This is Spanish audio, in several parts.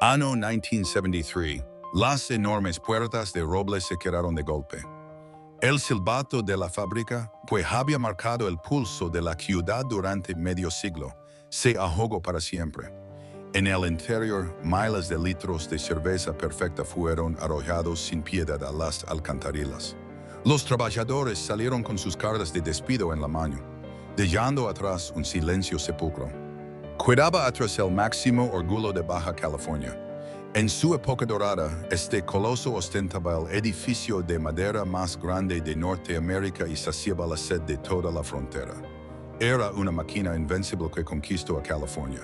Anno 1973, las enormes puertas de roble se quedaron de golpe. El silbato de la fábrica, que había marcado el pulso de la ciudad durante medio siglo, se ahogó para siempre. En el interior, miles de litros de cerveza perfecta fueron arrojados sin piedad a las alcantarillas. Los trabajadores salieron con sus cartas de despido en la mano, dejando atrás un silencio sepulcro. Quedaba atrás el máximo orgullo de Baja California. En su época dorada, este coloso ostentaba el edificio de madera más grande de Norteamérica y saciaba la sed de toda la frontera. Era una máquina invencible que conquistó a California.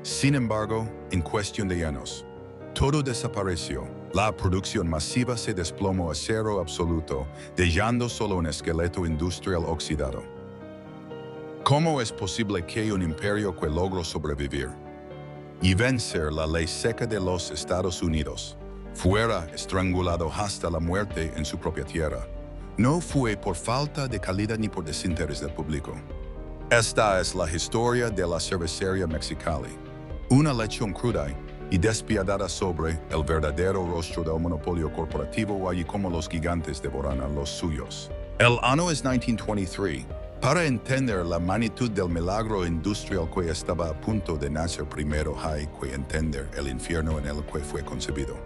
Sin embargo, en cuestión de años, todo desapareció. La producción masiva se desplomó a cero absoluto, dejando solo un esqueleto industrial oxidado. ¿Cómo es posible que un imperio que logró sobrevivir y vencer la ley seca de los Estados Unidos fuera estrangulado hasta la muerte en su propia tierra? No fue por falta de calidad ni por desinterés del público. Esta es la historia de la cervecería Mexicali, una lección cruda y despiadada sobre el verdadero rostro del monopolio corporativo, allí como los gigantes devoran a los suyos. El año es 1923. Para entender la magnitud del milagro industrial que estaba a punto de nacer, primero hay que entender el infierno en el que fue concebido.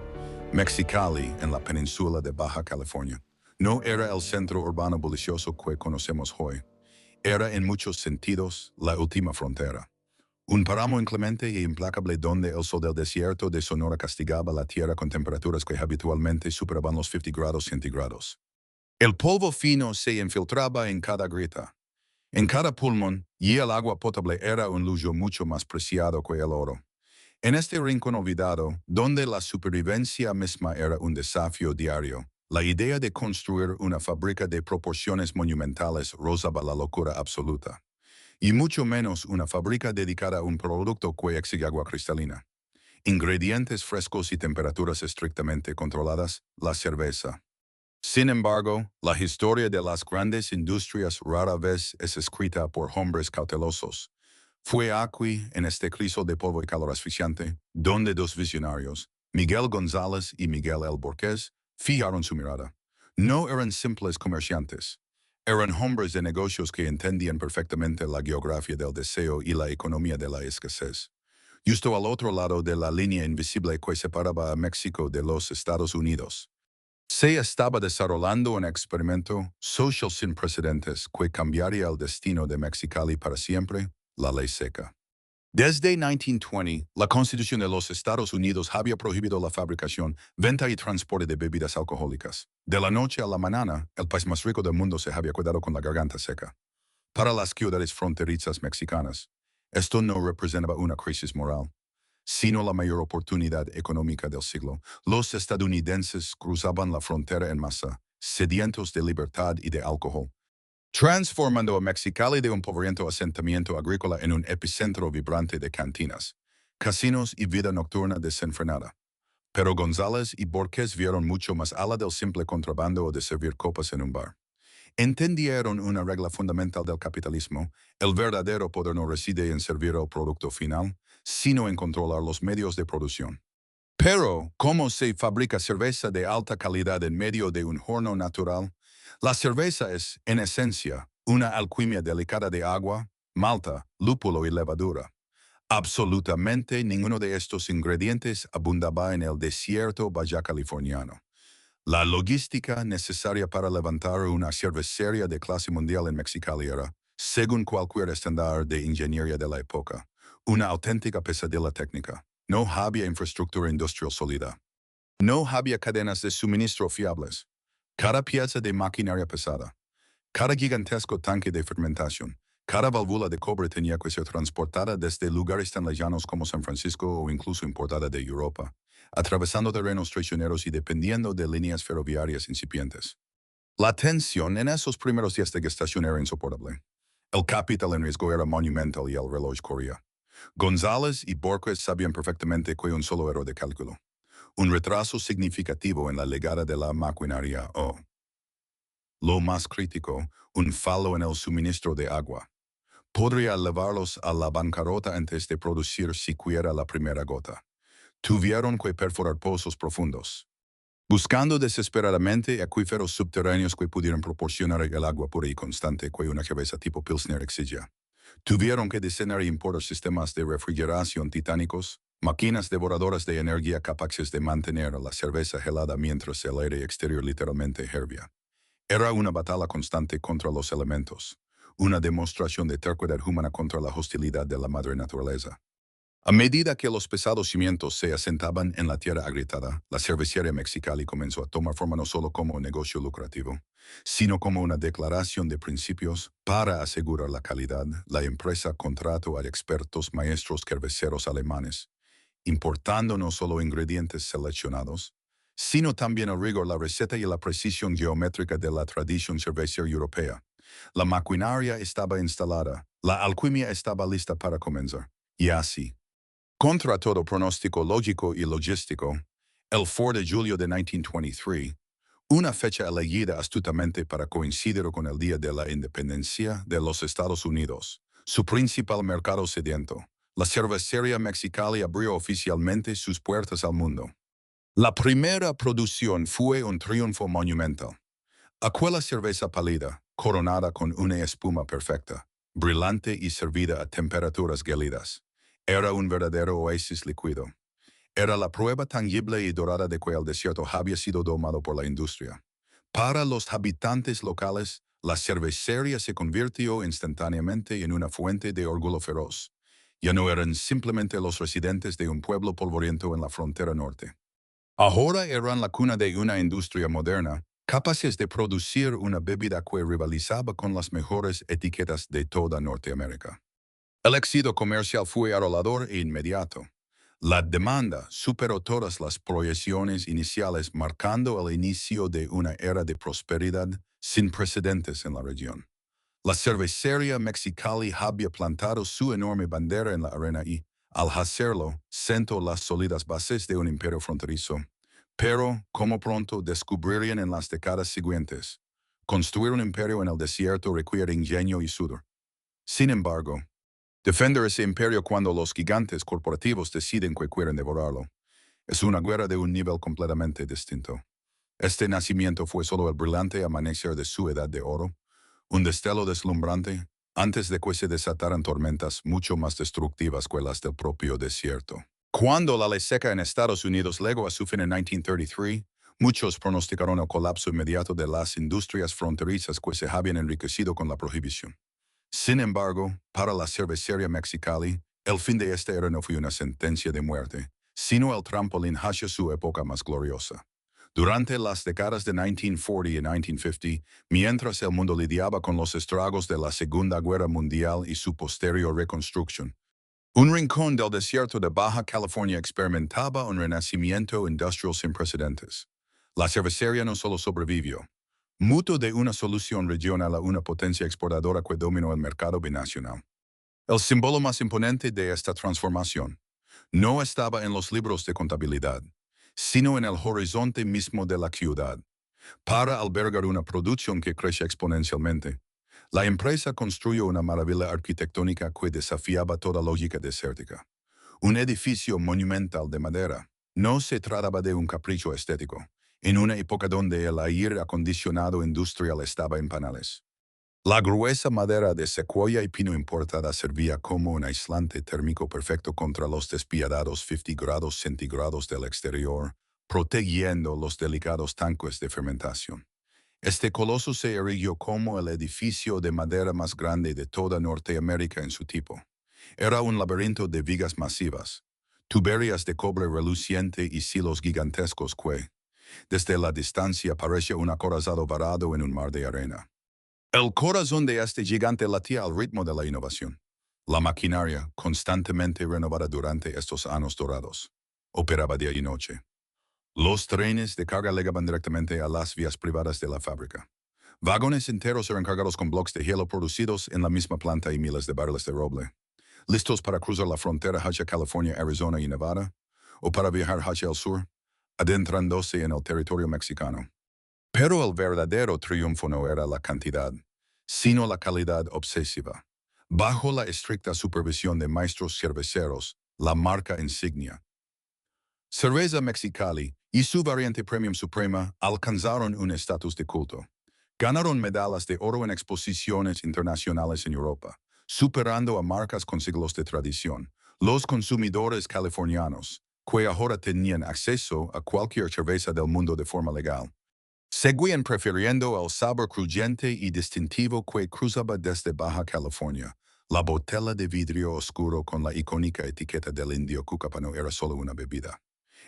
Mexicali, en la península de Baja California, no era el centro urbano bullicioso que conocemos hoy. Era en muchos sentidos la última frontera. Un páramo inclemente e implacable donde el sol del desierto de Sonora castigaba la tierra con temperaturas que habitualmente superaban los 50 grados centígrados. El polvo fino se infiltraba en cada grita, en cada pulmón, y el agua potable era un lujo mucho más preciado que el oro. En este rincón olvidado, donde la supervivencia misma era un desafío diario, la idea de construir una fábrica de proporciones monumentales rozaba la locura absoluta. Y mucho menos una fábrica dedicada a un producto que exige agua cristalina, ingredientes frescos y temperaturas estrictamente controladas, la cerveza. Sin embargo, la historia de las grandes industrias rara vez es escrita por hombres cautelosos. Fue aquí, en este crisol de polvo y calor asfixiante, donde dos visionarios, Miguel González y Miguel L. Borquez, fijaron su mirada. No eran simples comerciantes. Eran hombres de negocios que entendían perfectamente la geografía del deseo y la economía de la escasez. Justo al otro lado de la línea invisible que separaba a México de los Estados Unidos, se estaba desarrollando un experimento social sin precedentes que cambiaría el destino de Mexicali para siempre, la ley seca. Desde 1920, la Constitución de los Estados Unidos había prohibido la fabricación, venta y transporte de bebidas alcohólicas. De la noche a la mañana, el país más rico del mundo se había quedado con la garganta seca. Para las ciudades fronterizas mexicanas, esto no representaba una crisis moral, sino la mayor oportunidad económica del siglo. Los estadounidenses cruzaban la frontera en masa, sedientos de libertad y de alcohol, transformando a Mexicali de un polvoriento asentamiento agrícola en un epicentro vibrante de cantinas, casinos y vida nocturna desenfrenada. Pero González y Borquez vieron mucho más allá del simple contrabando o de servir copas en un bar. Entendieron una regla fundamental del capitalismo: el verdadero poder no reside en servir el producto final, sino en controlar los medios de producción. Pero, ¿cómo se fabrica cerveza de alta calidad en medio de un horno natural? La cerveza es, en esencia, una alquimia delicada de agua, malta, lúpulo y levadura. Absolutamente ninguno de estos ingredientes abundaba en el desierto baja californiano. La logística necesaria para levantar una cervecería de clase mundial en Mexicali era, según cualquier estándar de ingeniería de la época, una auténtica pesadilla técnica. No había infraestructura industrial sólida. No había cadenas de suministro fiables. Cada pieza de maquinaria pesada, cada gigantesco tanque de fermentación, cada válvula de cobre tenía que ser transportada desde lugares tan lejanos como San Francisco o incluso importada de Europa, atravesando terrenos traicioneros y dependiendo de líneas ferroviarias incipientes. La tensión en esos primeros días de gestación era insoportable. El capital en riesgo era monumental y el reloj corría. González y Borquez sabían perfectamente que un solo error de cálculo, un retraso significativo en la llegada de la maquinaria o, lo más crítico, un fallo en el suministro de agua, podría llevarlos a la bancarrota antes de producir siquiera la primera gota. Tuvieron que perforar pozos profundos, buscando desesperadamente acuíferos subterráneos que pudieran proporcionar el agua pura y constante que una cerveza tipo Pilsner exigía. Tuvieron que diseñar e importar sistemas de refrigeración titánicos, máquinas devoradoras de energía capaces de mantener la cerveza helada mientras el aire exterior literalmente hervía. Era una batalla constante contra los elementos, una demostración de terquedad humana contra la hostilidad de la madre naturaleza. A medida que los pesados cimientos se asentaban en la tierra agrietada, la cervecería Mexicali comenzó a tomar forma no solo como un negocio lucrativo, sino como una declaración de principios. Para asegurar la calidad, la empresa contrató a expertos maestros cerveceros alemanes, importando no solo ingredientes seleccionados, sino también el rigor, la receta y la precisión geométrica de la tradición cervecera europea. La maquinaria estaba instalada, la alquimia estaba lista para comenzar. Y así, contra todo pronóstico lógico y logístico, el 4 de julio de 1923, una fecha elegida astutamente para coincidir con el Día de la Independencia de los Estados Unidos, su principal mercado sediento, la cervecería Mexicali abrió oficialmente sus puertas al mundo. La primera producción fue un triunfo monumental. Aquella cerveza pálida, coronada con una espuma perfecta, brillante y servida a temperaturas gélidas, era un verdadero oasis líquido. Era la prueba tangible y dorada de que el desierto había sido domado por la industria. Para los habitantes locales, la cervecería se convirtió instantáneamente en una fuente de orgullo feroz. Ya no eran simplemente los residentes de un pueblo polvoriento en la frontera norte. Ahora eran la cuna de una industria moderna, capaces de producir una bebida que rivalizaba con las mejores etiquetas de toda Norteamérica. El éxito comercial fue arrollador e inmediato. La demanda superó todas las proyecciones iniciales, marcando el inicio de una era de prosperidad sin precedentes en la región. La cervecería Mexicali había plantado su enorme bandera en la arena y, al hacerlo, sentó las sólidas bases de un imperio fronterizo. Pero, como pronto descubrirían en las décadas siguientes, construir un imperio en el desierto requiere ingenio y sudor. Sin embargo, defender ese imperio cuando los gigantes corporativos deciden que quieren devorarlo es una guerra de un nivel completamente distinto. Este nacimiento fue solo el brillante amanecer de su edad de oro, un destello deslumbrante antes de que se desataran tormentas mucho más destructivas que las del propio desierto. Cuando la ley seca en Estados Unidos llegó a su fin en 1933, muchos pronosticaron el colapso inmediato de las industrias fronterizas que se habían enriquecido con la prohibición. Sin embargo, para la cervecería Mexicali, el fin de esta era no fue una sentencia de muerte, sino el trampolín hacia su época más gloriosa. Durante las décadas de 1940 y 1950, mientras el mundo lidiaba con los estragos de la Segunda Guerra Mundial y su posterior reconstrucción, un rincón del desierto de Baja California experimentaba un renacimiento industrial sin precedentes. La cervecería no solo sobrevivió, mutó de una solución regional a una potencia exportadora que dominó el mercado binacional. El símbolo más imponente de esta transformación no estaba en los libros de contabilidad, sino en el horizonte mismo de la ciudad. Para albergar una producción que crece exponencialmente, la empresa construyó una maravilla arquitectónica que desafiaba toda lógica desértica. Un edificio monumental de madera. No se trataba de un capricho estético, en una época donde el aire acondicionado industrial estaba en panales. La gruesa madera de secuoya y pino importada servía como un aislante térmico perfecto contra los despiadados 50 grados centígrados del exterior, protegiendo los delicados tanques de fermentación. Este coloso se erigió como el edificio de madera más grande de toda Norteamérica en su tipo. Era un laberinto de vigas masivas, tuberías de cobre reluciente y silos gigantescos que, desde la distancia, parecía un acorazado varado en un mar de arena. El corazón de este gigante latía al ritmo de la innovación. La maquinaria, constantemente renovada durante estos años dorados, operaba día y noche. Los trenes de carga llegaban directamente a las vías privadas de la fábrica. Vagones enteros eran cargados con blocks de hielo producidos en la misma planta y miles de barriles de roble, listos para cruzar la frontera hacia California, Arizona y Nevada, o para viajar hacia el sur, adentrándose en el territorio mexicano. Pero el verdadero triunfo no era la cantidad, sino la calidad obsesiva. Bajo la estricta supervisión de maestros cerveceros, la marca insignia, Cerveza Mexicali y su variante Premium Suprema alcanzaron un estatus de culto. Ganaron medallas de oro en exposiciones internacionales en Europa, superando a marcas con siglos de tradición. Los consumidores californianos, que ahora tenían acceso a cualquier cerveza del mundo de forma legal, seguían prefiriendo el sabor crujiente y distintivo que cruzaba desde Baja California. La botella de vidrio oscuro con la icónica etiqueta del indio Cucapa no era solo una bebida.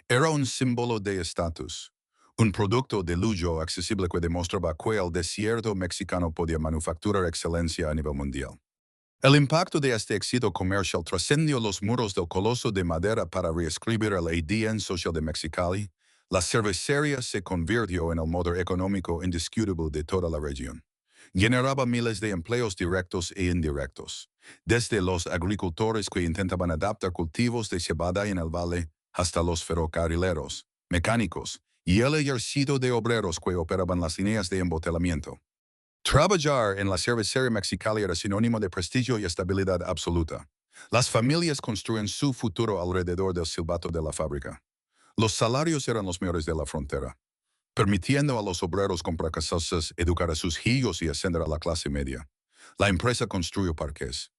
Era un símbolo de estatus, un producto de lujo accesible que demostraba que el desierto mexicano podía manufacturar excelencia a nivel mundial. El impacto de este éxito comercial trascendió los muros del coloso de madera para reescribir el ADN social de Mexicali. La cervecería se convirtió en el motor económico indiscutible de toda la región. Generaba miles de empleos directos e indirectos, desde los agricultores que intentaban adaptar cultivos de cebada en el valle hasta los ferrocarrileros, mecánicos y el ejército de obreros que operaban las líneas de embotellamiento. Trabajar en la cervecería Mexicali era sinónimo de prestigio y estabilidad absoluta. Las familias construían su futuro alrededor del silbato de la fábrica. Los salarios eran los mejores de la frontera, permitiendo a los obreros comprar casas, educar a sus hijos y ascender a la clase media. La empresa construyó parques,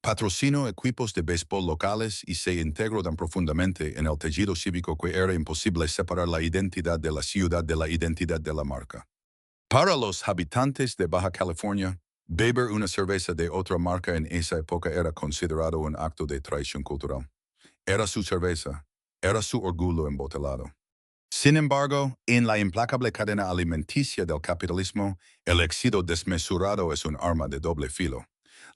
patrocinó equipos de béisbol locales y se integró tan profundamente en el tejido cívico que era imposible separar la identidad de la ciudad de la identidad de la marca. Para los habitantes de Baja California, beber una cerveza de otra marca en esa época era considerado un acto de traición cultural. Era su cerveza, era su orgullo embotellado. Sin embargo, en la implacable cadena alimenticia del capitalismo, el éxito desmesurado es un arma de doble filo.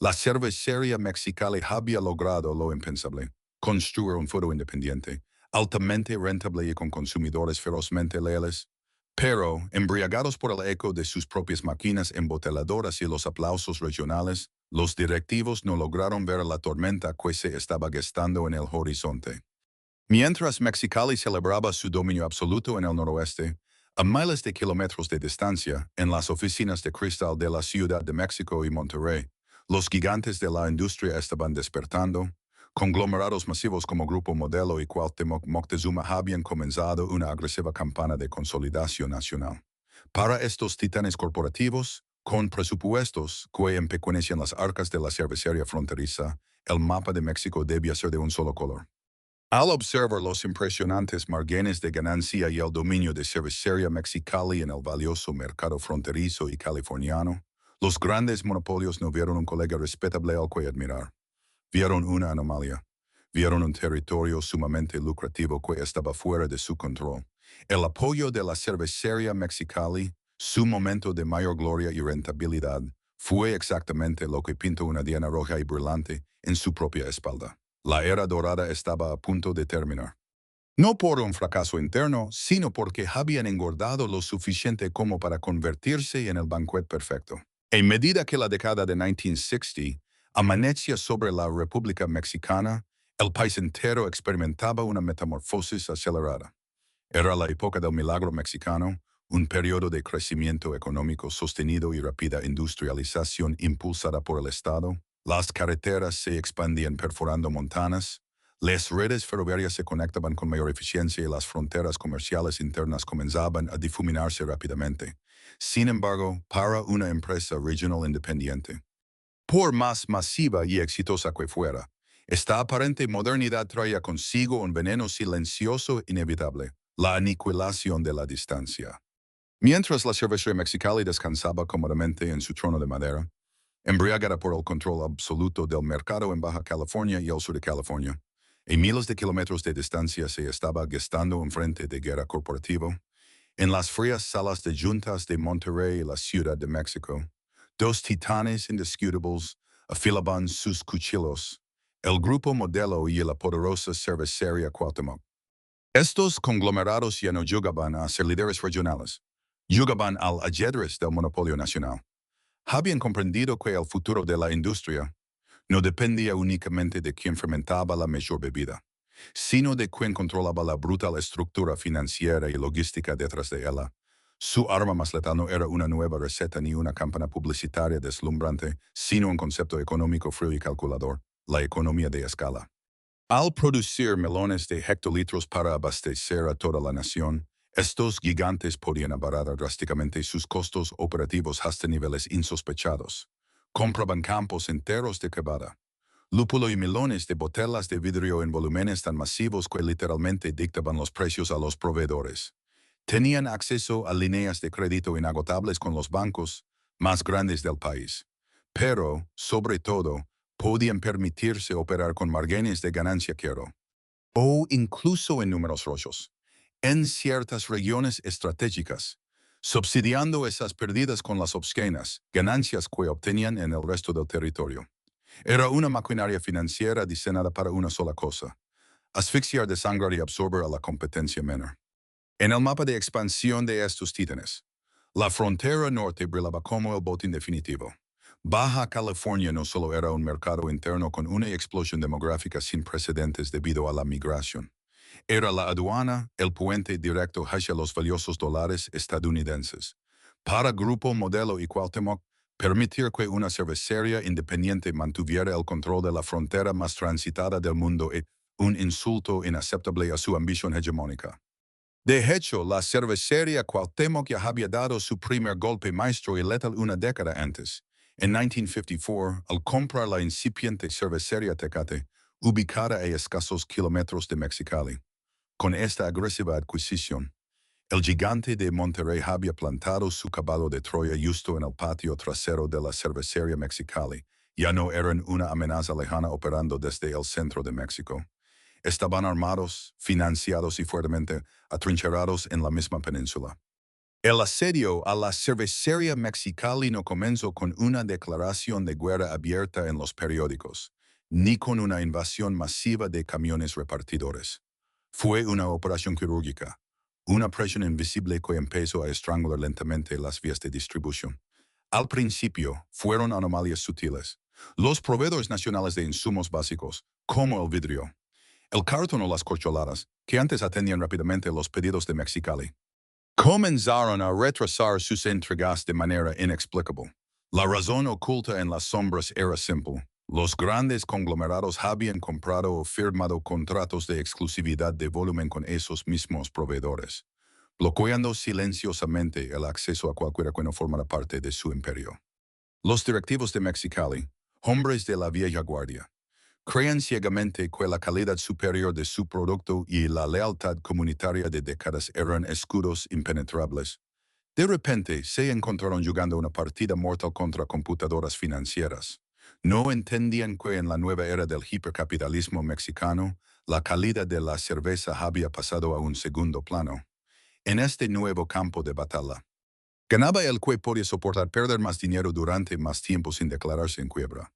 La cervecería Mexicali había logrado lo impensable, construir un foro independiente, altamente rentable y con consumidores ferozmente leales. Pero, embriagados por el eco de sus propias máquinas embotelladoras y los aplausos regionales, los directivos no lograron ver la tormenta que se estaba gestando en el horizonte. Mientras Mexicali celebraba su dominio absoluto en el noroeste, a miles de kilómetros de distancia, en las oficinas de cristal de la Ciudad de México y Monterrey, los gigantes de la industria estaban despertando. Conglomerados masivos como Grupo Modelo y Cuauhtémoc Moctezuma habían comenzado una agresiva campaña de consolidación nacional. Para estos titanes corporativos, con presupuestos que empequeñecían las arcas de la cervecería fronteriza, el mapa de México debía ser de un solo color. Al observar los impresionantes márgenes de ganancia y el dominio de cervecería Mexicali en el valioso mercado fronterizo y californiano, los grandes monopolios no vieron un colega respetable al que admirar. Vieron una anomalía. Vieron un territorio sumamente lucrativo que estaba fuera de su control. El apoyo de la cervecería Mexicali, su momento de mayor gloria y rentabilidad, fue exactamente lo que pintó una diana roja y brillante en su propia espalda. La era dorada estaba a punto de terminar. No por un fracaso interno, sino porque habían engordado lo suficiente como para convertirse en el banquete perfecto. En medida que la década de 1960 amanecía sobre la República Mexicana, el país entero experimentaba una metamorfosis acelerada. Era la época del milagro mexicano, un periodo de crecimiento económico sostenido y rápida industrialización impulsada por el Estado. Las carreteras se expandían perforando montañas, las redes ferroviarias se conectaban con mayor eficiencia y las fronteras comerciales internas comenzaban a difuminarse rápidamente. Sin embargo, para una empresa regional independiente, por más masiva y exitosa que fuera, esta aparente modernidad traía consigo un veneno silencioso inevitable, la aniquilación de la distancia. Mientras la cervecería Mexicali descansaba cómodamente en su trono de madera, embriagada por el control absoluto del mercado en Baja California y el sur de California, en miles de kilómetros de distancia se estaba gestando un frente de guerra corporativo. En las frías salas de juntas de Monterrey y la Ciudad de México, dos titanes indiscutibles afilaban sus cuchillos, el Grupo Modelo y la poderosa cervecería Cuauhtémoc. Estos conglomerados ya no jugaban a ser líderes regionales, jugaban al ajedrez del monopolio nacional. Habían comprendido que el futuro de la industria no dependía únicamente de quien fermentaba la mejor bebida, sino de quien controlaba la brutal estructura financiera y logística detrás de ella. Su arma más letal no era una nueva receta ni una campaña publicitaria deslumbrante, sino un concepto económico frío y calculador, la economía de escala. Al producir melones de hectolitros para abastecer a toda la nación, estos gigantes podían abaratar drásticamente sus costos operativos hasta niveles insospechados. Compraban campos enteros de cebada, lúpulo y melones de botellas de vidrio en volúmenes tan masivos que literalmente dictaban los precios a los proveedores. Tenían acceso a líneas de crédito inagotables con los bancos más grandes del país. Pero, sobre todo, podían permitirse operar con márgenes de ganancia cero, o incluso en números rojos, en ciertas regiones estratégicas, subsidiando esas pérdidas con las obscenas ganancias que obtenían en el resto del territorio. Era una maquinaria financiera diseñada para una sola cosa: asfixiar, desangrar y absorber a la competencia menor. En el mapa de expansión de estos títanes, la frontera norte brillaba como el botín definitivo. Baja California no solo era un mercado interno con una explosión demográfica sin precedentes debido a la migración. Era la aduana, el puente directo hacia los valiosos dólares estadounidenses. Para Grupo Modelo y Cuauhtémoc, permitir que una cervecería independiente mantuviera el control de la frontera más transitada del mundo es un insulto inaceptable a su ambición hegemónica. De hecho, la cervecería Cuauhtémoc ya había dado su primer golpe maestro y letal una década antes, en 1954, al comprar la incipiente cervecería Tecate, ubicada a escasos kilómetros de Mexicali. Con esta agresiva adquisición, el gigante de Monterrey había plantado su caballo de Troya justo en el patio trasero de la cervecería Mexicali. Ya no eran una amenaza lejana operando desde el centro de México. Estaban armados, financiados y fuertemente atrincherados en la misma península. El asedio a la cervecería Mexicali no comenzó con una declaración de guerra abierta en los periódicos, ni con una invasión masiva de camiones repartidores. Fue una operación quirúrgica, una presión invisible que empezó a estrangular lentamente las vías de distribución. Al principio, fueron anomalías sutiles. Los proveedores nacionales de insumos básicos, como el vidrio, el cartón o las corcholatas, que antes atendían rápidamente los pedidos de Mexicali, comenzaron a retrasar sus entregas de manera inexplicable. La razón oculta en las sombras era simple. Los grandes conglomerados habían comprado o firmado contratos de exclusividad de volumen con esos mismos proveedores, bloqueando silenciosamente el acceso a cualquiera que no formara parte de su imperio. Los directivos de Mexicali, hombres de la vieja guardia, creían ciegamente que la calidad superior de su producto y la lealtad comunitaria de décadas eran escudos impenetrables. De repente se encontraron jugando una partida mortal contra computadoras financieras. No entendían que en la nueva era del hipercapitalismo mexicano, la calidad de la cerveza había pasado a un segundo plano. En este nuevo campo de batalla, ganaba el que podía soportar perder más dinero durante más tiempo sin declararse en quiebra.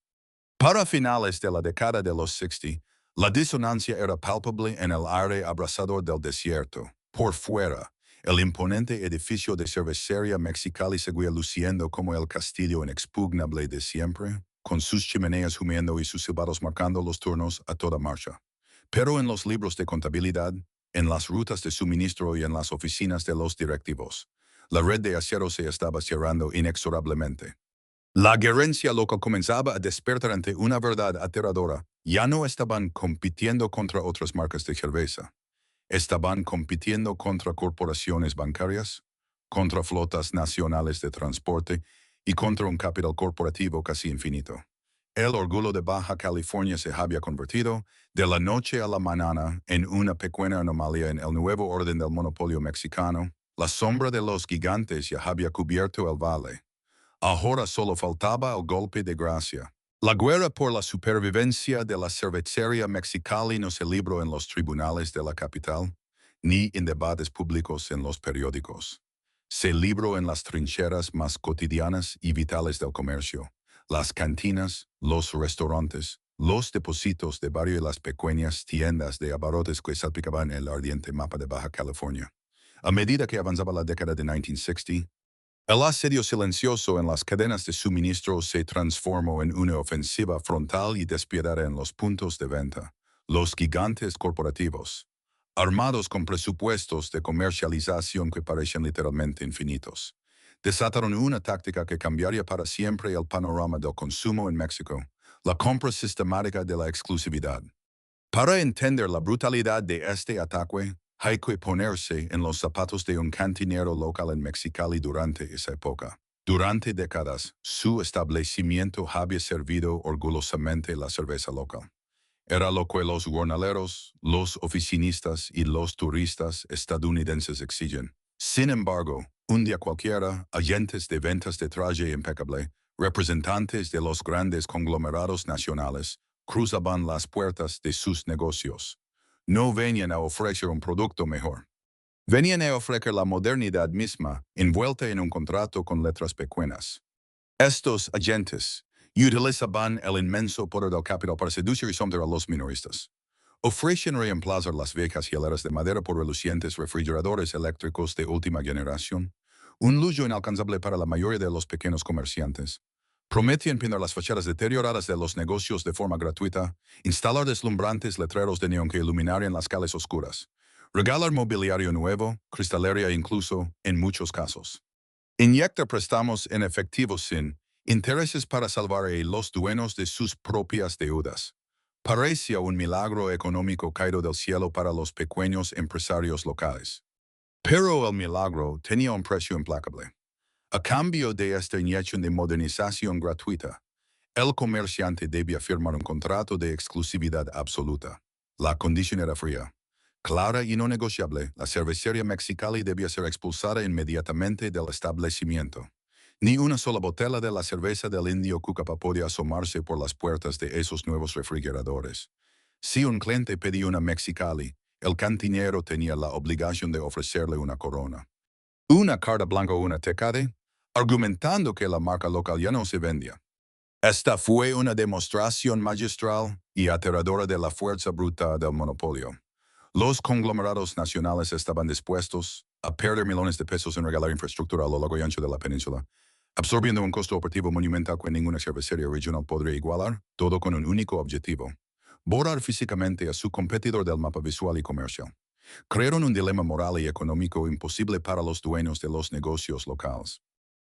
Para finales de la década de los 60, la disonancia era palpable en el aire abrasador del desierto. Por fuera, el imponente edificio de cervecería Mexicali seguía luciendo como el castillo inexpugnable de siempre, con sus chimeneas humeando y sus silbatos marcando los turnos a toda marcha. Pero en los libros de contabilidad, en las rutas de suministro y en las oficinas de los directivos, la red de acero se estaba cerrando inexorablemente. La gerencia local comenzaba a despertar ante una verdad aterradora. Ya no estaban compitiendo contra otras marcas de cerveza. Estaban compitiendo contra corporaciones bancarias, contra flotas nacionales de transporte y contra un capital corporativo casi infinito. El orgullo de Baja California se había convertido, de la noche a la mañana, en una pequeña anomalía en el nuevo orden del monopolio mexicano. La sombra de los gigantes ya había cubierto el valle. Ahora solo faltaba el golpe de gracia. La guerra por la supervivencia de la cervecería Mexicali no se libró en los tribunales de la capital, ni en debates públicos en los periódicos. Se libró en las trincheras más cotidianas y vitales del comercio, las cantinas, los restaurantes, los depósitos de barrio y las pequeñas tiendas de abarrotes que salpicaban el ardiente mapa de Baja California. A medida que avanzaba la década de 1960, el asedio silencioso en las cadenas de suministro se transformó en una ofensiva frontal y despiadada en los puntos de venta. Los gigantes corporativos, armados con presupuestos de comercialización que parecían literalmente infinitos, desataron una táctica que cambiaría para siempre el panorama del consumo en México: la compra sistemática de la exclusividad. Para entender la brutalidad de este ataque, hay que ponerse en los zapatos de un cantinero local en Mexicali durante esa época. Durante décadas, su establecimiento había servido orgullosamente la cerveza local. Era lo que los jornaleros, los oficinistas y los turistas estadounidenses exigen. Sin embargo, un día cualquiera, agentes de ventas de traje impecable, representantes de los grandes conglomerados nacionales, cruzaban las puertas de sus negocios. No venían a ofrecer un producto mejor. Venían a ofrecer la modernidad misma, envuelta en un contrato con letras pequeñas. Estos agentes utilizaban el inmenso poder del capital para seducir y someter a los minoristas. Ofrecen reemplazar las viejas hieleras de madera por relucientes refrigeradores eléctricos de última generación, un lujo inalcanzable para la mayoría de los pequeños comerciantes. Prometen pintar las fachadas deterioradas de los negocios de forma gratuita, instalar deslumbrantes letreros de neón que iluminarían las calles oscuras, regalar mobiliario nuevo, cristalería incluso, en muchos casos. Inyecta préstamos en efectivo sin intereses para salvar a los dueños de sus propias deudas. Parecía un milagro económico caído del cielo para los pequeños empresarios locales. Pero el milagro tenía un precio implacable. A cambio de esta inyección de modernización gratuita, el comerciante debía firmar un contrato de exclusividad absoluta. La condición era fría. Clara y no negociable, la cervecería Mexicali debía ser expulsada inmediatamente del establecimiento. Ni una sola botella de la cerveza del indio Cucapa podía asomarse por las puertas de esos nuevos refrigeradores. Si un cliente pedía una Mexicali, el cantinero tenía la obligación de ofrecerle una Corona, una carta blanca o una Tecate, argumentando que la marca local ya no se vendía. Esta fue una demostración magistral y aterradora de la fuerza bruta del monopolio. Los conglomerados nacionales estaban dispuestos a perder millones de pesos en regalar infraestructura a lo largo y ancho de la península, absorbiendo un costo operativo monumental que ninguna cervecería regional podría igualar, todo con un único objetivo: borrar físicamente a su competidor del mapa visual y comercial. Crearon un dilema moral y económico imposible para los dueños de los negocios locales.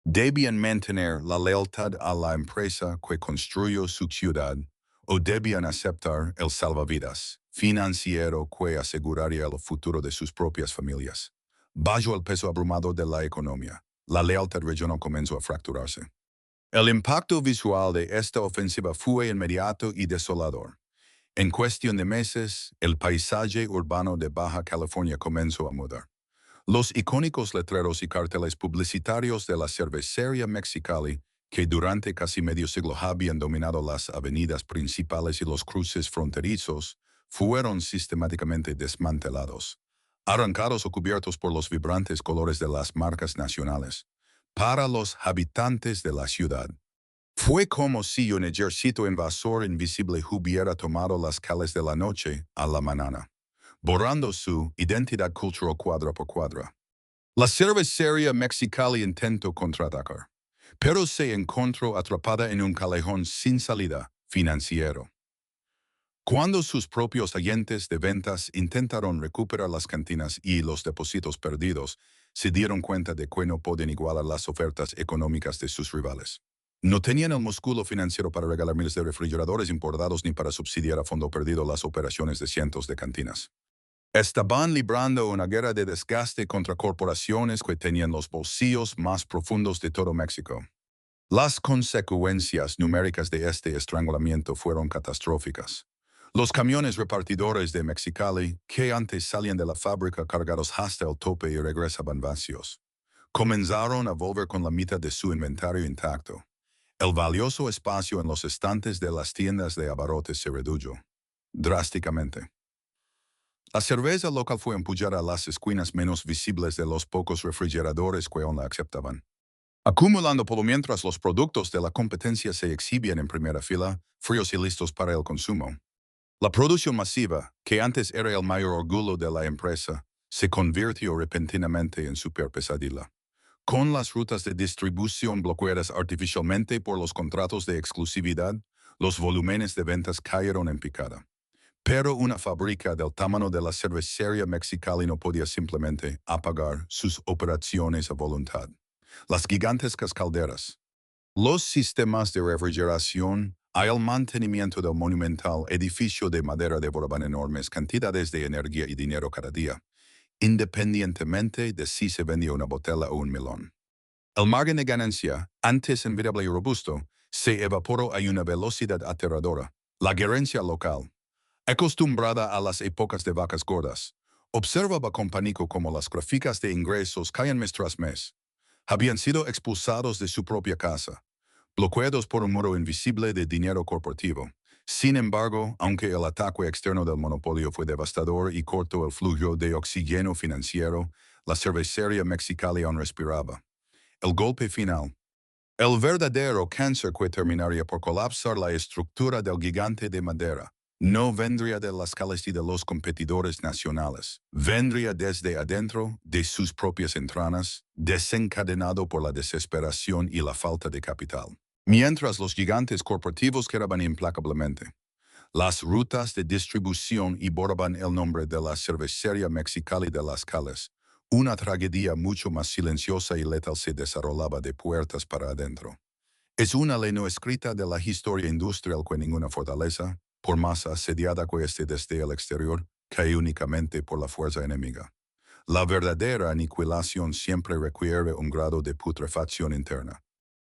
Debían mantener la lealtad a la empresa que construyó su ciudad, o debían aceptar el salvavidas financiero que aseguraría el futuro de sus propias familias. Bajo el peso abrumador de la economía, la lealtad regional comenzó a fracturarse. El impacto visual de esta ofensiva fue inmediato y desolador. En cuestión de meses, el paisaje urbano de Baja California comenzó a mudar. Los icónicos letreros y carteles publicitarios de la cervecería Mexicali, que durante casi medio siglo habían dominado las avenidas principales y los cruces fronterizos, fueron sistemáticamente desmantelados, arrancados o cubiertos por los vibrantes colores de las marcas nacionales. Para los habitantes de la ciudad, fue como si un ejército invasor invisible hubiera tomado las calles de la noche a la mañana, borrando su identidad cultural cuadra por cuadra. La cervecería Mexicali intentó contraatacar, pero se encontró atrapada en un callejón sin salida financiero. Cuando sus propios agentes de ventas intentaron recuperar las cantinas y los depósitos perdidos, se dieron cuenta de que no podían igualar las ofertas económicas de sus rivales. No tenían el músculo financiero para regalar miles de refrigeradores importados ni para subsidiar a fondo perdido las operaciones de cientos de cantinas. Estaban librando una guerra de desgaste contra corporaciones que tenían los bolsillos más profundos de todo México. Las consecuencias numéricas de este estrangulamiento fueron catastróficas. Los camiones repartidores de Mexicali, que antes salían de la fábrica cargados hasta el tope y regresaban vacíos, comenzaron a volver con la mitad de su inventario intacto. El valioso espacio en los estantes de las tiendas de abarrotes se redujo drásticamente. La cerveza local fue empujada a las esquinas menos visibles de los pocos refrigeradores que aún la aceptaban, acumulando polvo mientras los productos de la competencia se exhibían en primera fila, fríos y listos para el consumo. La producción masiva, que antes era el mayor orgullo de la empresa, se convirtió repentinamente en super pesadilla. Con las rutas de distribución bloqueadas artificialmente por los contratos de exclusividad, los volúmenes de ventas cayeron en picada. Pero una fábrica del tamaño de la cervecería Mexicali no podía simplemente apagar sus operaciones a voluntad. Las gigantescas calderas, los sistemas de refrigeración, Al mantenimiento del monumental edificio de madera devoraban enormes cantidades de energía y dinero cada día, independientemente de si se vendía una botella o un melón. El margen de ganancia, antes envidiable y robusto, se evaporó a una velocidad aterradora. La gerencia local, acostumbrada a las épocas de vacas gordas, observaba con pánico cómo las gráficas de ingresos caían mes tras mes. Habían sido expulsados de su propia casa, bloqueados por un muro invisible de dinero corporativo. Sin embargo, aunque el ataque externo del monopolio fue devastador y cortó el flujo de oxígeno financiero, la cervecería Mexicali aún respiraba. El golpe final. El verdadero cáncer que terminaría por colapsar la estructura del gigante de madera no vendría de las escalas y de los competidores nacionales. Vendría desde adentro, de sus propias entrañas, desencadenado por la desesperación y la falta de capital. Mientras los gigantes corporativos quedaban implacablemente, las rutas de distribución y borraban el nombre de la cervecería Mexicali de las Cales. Una tragedia mucho más silenciosa y letal se desarrollaba de puertas para adentro. Es una ley no escrita de la historia industrial que ninguna fortaleza, por más asediada que esté desde el exterior, cae únicamente por la fuerza enemiga. La verdadera aniquilación siempre requiere un grado de putrefacción interna.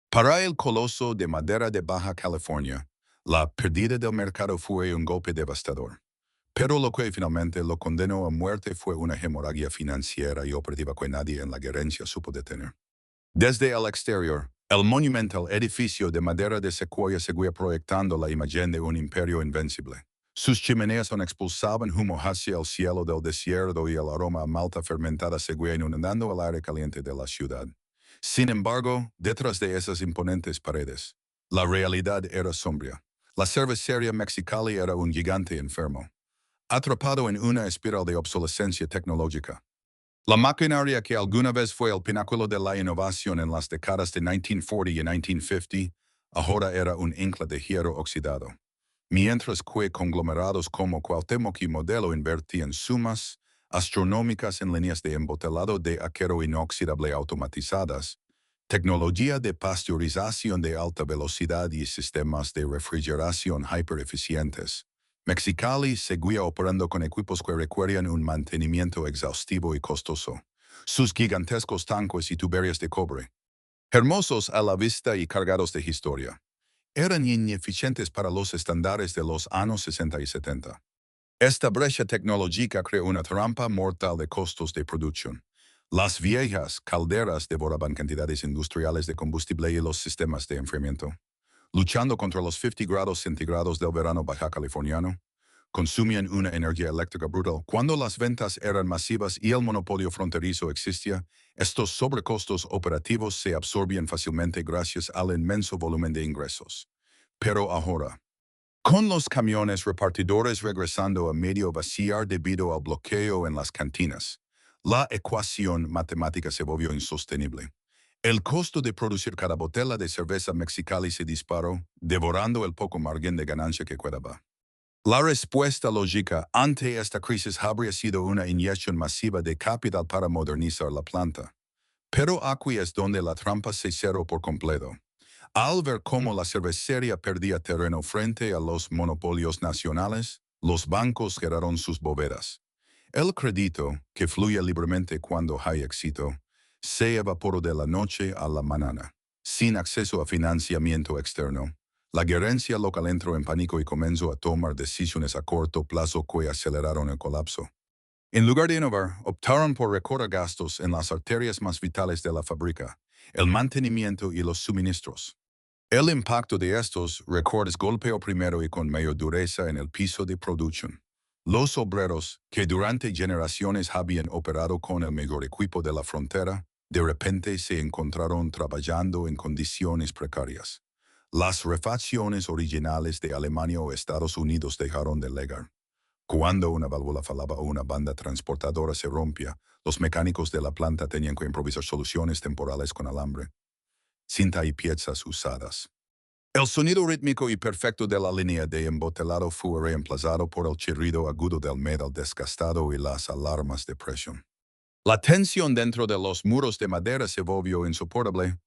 Para el coloso de madera de Baja California, la pérdida del mercado fue un golpe devastador. Pero lo que finalmente lo condenó a muerte fue una hemorragia financiera y operativa que nadie en la gerencia supo detener. Desde el exterior, el monumental edificio de madera de secuoya seguía proyectando la imagen de un imperio invencible. Sus chimeneas aún expulsaban humo hacia el cielo del desierto y el aroma a malta fermentada seguía inundando el aire caliente de la ciudad. Sin embargo, detrás de esas imponentes paredes, la realidad era sombría. La cervecería Mexicali era un gigante enfermo, atrapado en una espiral de obsolescencia tecnológica. La maquinaria que alguna vez fue el pináculo de la innovación en las décadas de 1940 y 1950, ahora era un encla de hierro oxidado. Mientras que conglomerados como Cuauhtémoc y Modelo invertían sumas astronómicas en líneas de embotelado de acero inoxidable automatizadas, tecnología de pasteurización de alta velocidad y sistemas de refrigeración hipereficientes, Mexicali seguía operando con equipos que requerían un mantenimiento exhaustivo y costoso. Sus gigantescos tanques y tuberías de cobre, hermosos a la vista y cargados de historia, eran ineficientes para los estándares de los años 60 y 70. Esta brecha tecnológica creó una trampa mortal de costos de producción. Las viejas calderas devoraban cantidades industriales de combustible y los sistemas de enfriamiento. Luchando contra los 50 grados centígrados del verano baja californiano, consumían una energía eléctrica brutal. Cuando las ventas eran masivas y el monopolio fronterizo existía, estos sobrecostos operativos se absorbían fácilmente gracias al inmenso volumen de ingresos. Pero ahora, con los camiones repartidores regresando a medio vaciar debido al bloqueo en las cantinas, la ecuación matemática se volvió insostenible. El costo de producir cada botella de cerveza Mexicali se disparó, devorando el poco margen de ganancia que quedaba. La respuesta lógica ante esta crisis habría sido una inyección masiva de capital para modernizar la planta. Pero aquí es donde la trampa se cerró por completo. Al ver cómo la cervecería perdía terreno frente a los monopolios nacionales, los bancos cerraron sus bóvedas. El crédito, que fluye libremente cuando hay éxito, se evaporó de la noche a la mañana. Sin acceso a financiamiento externo, la gerencia local entró en pánico y comenzó a tomar decisiones a corto plazo que aceleraron el colapso. En lugar de innovar, optaron por recortar gastos en las arterias más vitales de la fábrica, el mantenimiento y los suministros. El impacto de estos recortes golpeó primero y con mayor dureza en el piso de producción. Los obreros, que durante generaciones habían operado con el mejor equipo de la frontera, de repente se encontraron trabajando en condiciones precarias. Las refacciones originales de Alemania o Estados Unidos dejaron de llegar. Cuando una válvula fallaba o una banda transportadora se rompía, los mecánicos de la planta tenían que improvisar soluciones temporales con alambre, cinta y piezas usadas. El sonido rítmico y perfecto de la línea de embotelado fue reemplazado por el chirrido agudo del metal desgastado y las alarmas de presión. La tensión dentro de los muros de madera se volvió insoportable.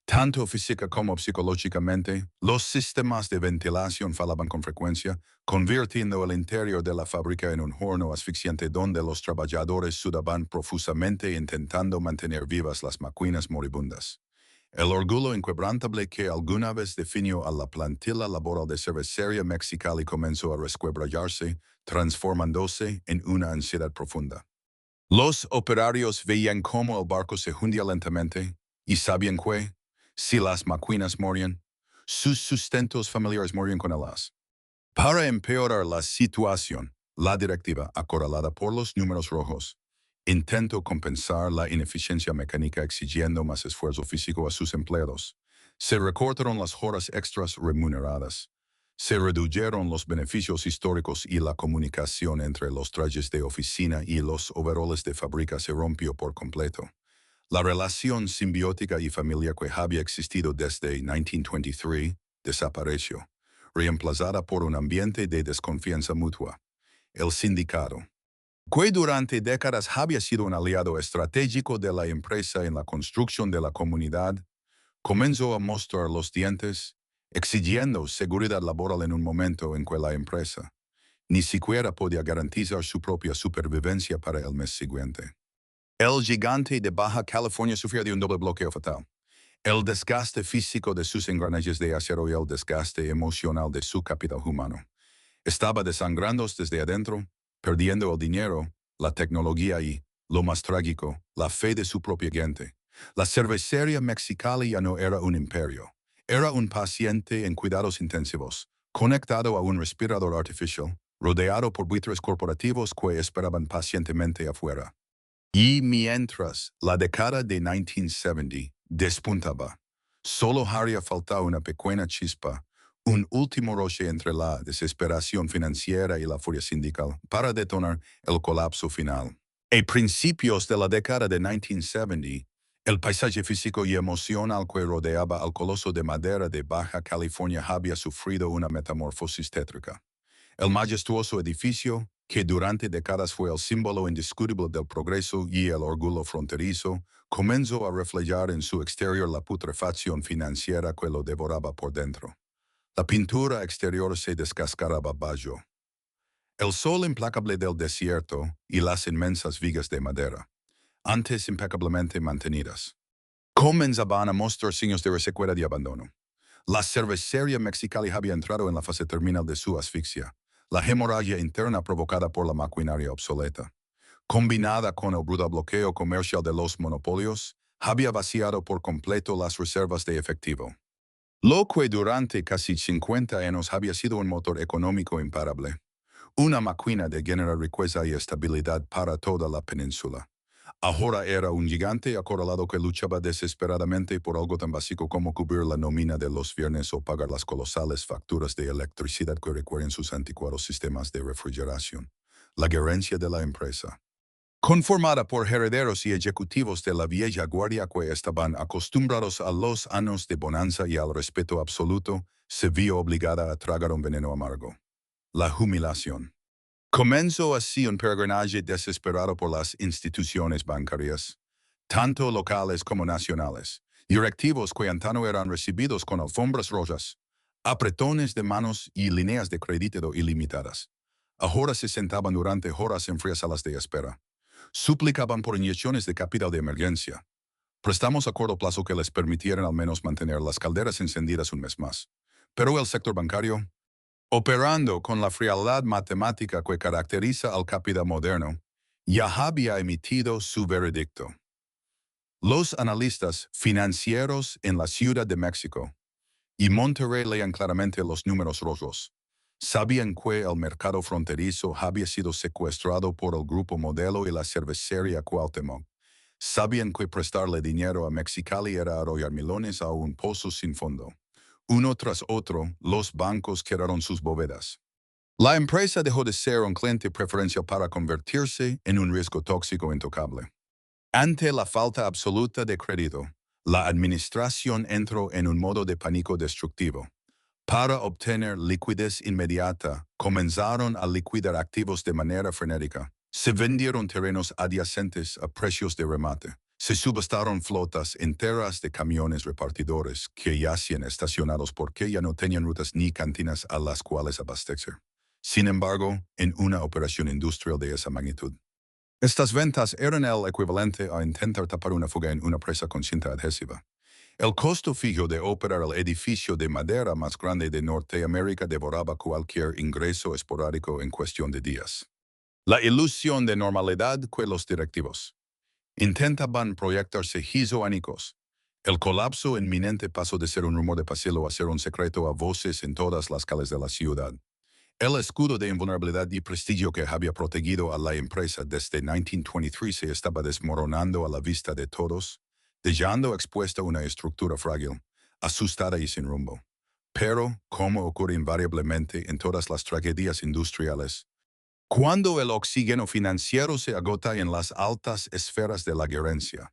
Tanto física como psicológicamente, los sistemas de ventilación fallaban con frecuencia, convirtiendo el interior de la fábrica en un horno asfixiante donde los trabajadores sudaban profusamente intentando mantener vivas las máquinas moribundas. El orgullo inquebrantable que alguna vez definió a la plantilla laboral de Cervecería Mexicali comenzó a resquebrajarse, transformándose en una ansiedad profunda. Los operarios veían cómo el barco se hundía lentamente y sabían que, si las máquinas morían, sus sustentos familiares morían con ellas. Para empeorar la situación, la directiva, acorralada por los números rojos, intentó compensar la ineficiencia mecánica exigiendo más esfuerzo físico a sus empleados. Se recortaron las horas extras remuneradas. Se redujeron los beneficios históricos y la comunicación entre los trajes de oficina y los overoles de fábrica se rompió por completo. La relación simbiótica y familiar que había existido desde 1923 desapareció, reemplazada por un ambiente de desconfianza mutua. El sindicato, que durante décadas había sido un aliado estratégico de la empresa en la construcción de la comunidad, comenzó a mostrar los dientes, exigiendo seguridad laboral en un momento en que la empresa ni siquiera podía garantizar su propia supervivencia para el mes siguiente. El gigante de Baja California sufría de un doble bloqueo fatal. El desgaste físico de sus engranajes de acero y el desgaste emocional de su capital humano. Estaba desangrándose desde adentro, perdiendo el dinero, la tecnología y, lo más trágico, la fe de su propia gente. La cervecería Mexicali ya no era un imperio. Era un paciente en cuidados intensivos, conectado a un respirador artificial, rodeado por buitres corporativos que esperaban pacientemente afuera. Y mientras la década de 1970 despuntaba, solo haría falta una pequeña chispa, un último roce entre la desesperación financiera y la furia sindical para detonar el colapso final. A principios de la década de 1970, el paisaje físico y emocional que rodeaba al coloso de madera de Baja California había sufrido una metamorfosis tétrica. El majestuoso edificio, que durante décadas fue el símbolo indiscutible del progreso y el orgullo fronterizo, comenzó a reflejar en su exterior la putrefacción financiera que lo devoraba por dentro. La pintura exterior se descascaraba bajo el sol implacable del desierto y las inmensas vigas de madera, antes impecablemente mantenidas, comenzaban a mostrar signos de resecuela y abandono. La cervecería Mexicali había entrado en la fase terminal de su asfixia. La hemorragia interna provocada por la maquinaria obsoleta, combinada con el brutal bloqueo comercial de los monopolios, había vaciado por completo las reservas de efectivo. Lo que durante casi 50 años había sido un motor económico imparable. Una máquina de generar riqueza y estabilidad para toda la península. Ahora era un gigante acorralado que luchaba desesperadamente por algo tan básico como cubrir la nómina de los viernes o pagar las colosales facturas de electricidad que requieren sus anticuados sistemas de refrigeración. La gerencia de la empresa, conformada por herederos y ejecutivos de la vieja guardia que estaban acostumbrados a los años de bonanza y al respeto absoluto, se vio obligada a tragar un veneno amargo. La humillación. Comenzó así un peregrinaje desesperado por las instituciones bancarias, tanto locales como nacionales, directivos que antaño eran recibidos con alfombras rojas, apretones de manos y líneas de crédito ilimitadas. Ahora se sentaban durante horas en frías salas de espera. Suplicaban por inyecciones de capital de emergencia, préstamos a corto plazo que les permitieran al menos mantener las calderas encendidas un mes más. Pero el sector bancario, operando con la frialdad matemática que caracteriza al capital moderno, ya había emitido su veredicto. Los analistas financieros en la Ciudad de México y Monterrey leían claramente los números rojos. Sabían que el mercado fronterizo había sido secuestrado por el Grupo Modelo y la cervecería Cuauhtémoc. Sabían que prestarle dinero a Mexicali era arrollar millones a un pozo sin fondo. Uno tras otro, los bancos quebraron sus bóvedas. La empresa dejó de ser un cliente preferencial para convertirse en un riesgo tóxico intocable. Ante la falta absoluta de crédito, la administración entró en un modo de pánico destructivo. Para obtener liquidez inmediata, comenzaron a liquidar activos de manera frenética. Se vendieron terrenos adyacentes a precios de remate. Se subastaron flotas enteras de camiones repartidores que yacían estacionados porque ya no tenían rutas ni cantinas a las cuales abastecer. Sin embargo, en una operación industrial de esa magnitud, estas ventas eran el equivalente a intentar tapar una fuga en una presa con cinta adhesiva. El costo fijo de operar el edificio de madera más grande de Norteamérica devoraba cualquier ingreso esporádico en cuestión de días. La ilusión de normalidad que los directivos intentaban proyectarse hizo añicos. El colapso inminente pasó de ser un rumor de pasillo a ser un secreto a voces en todas las calles de la ciudad. El escudo de invulnerabilidad y prestigio que había protegido a la empresa desde 1923 se estaba desmoronando a la vista de todos, dejando expuesta una estructura frágil, asustada y sin rumbo. Pero, como ocurre invariablemente en todas las tragedias industriales, cuando el oxígeno financiero se agota en las altas esferas de la gerencia,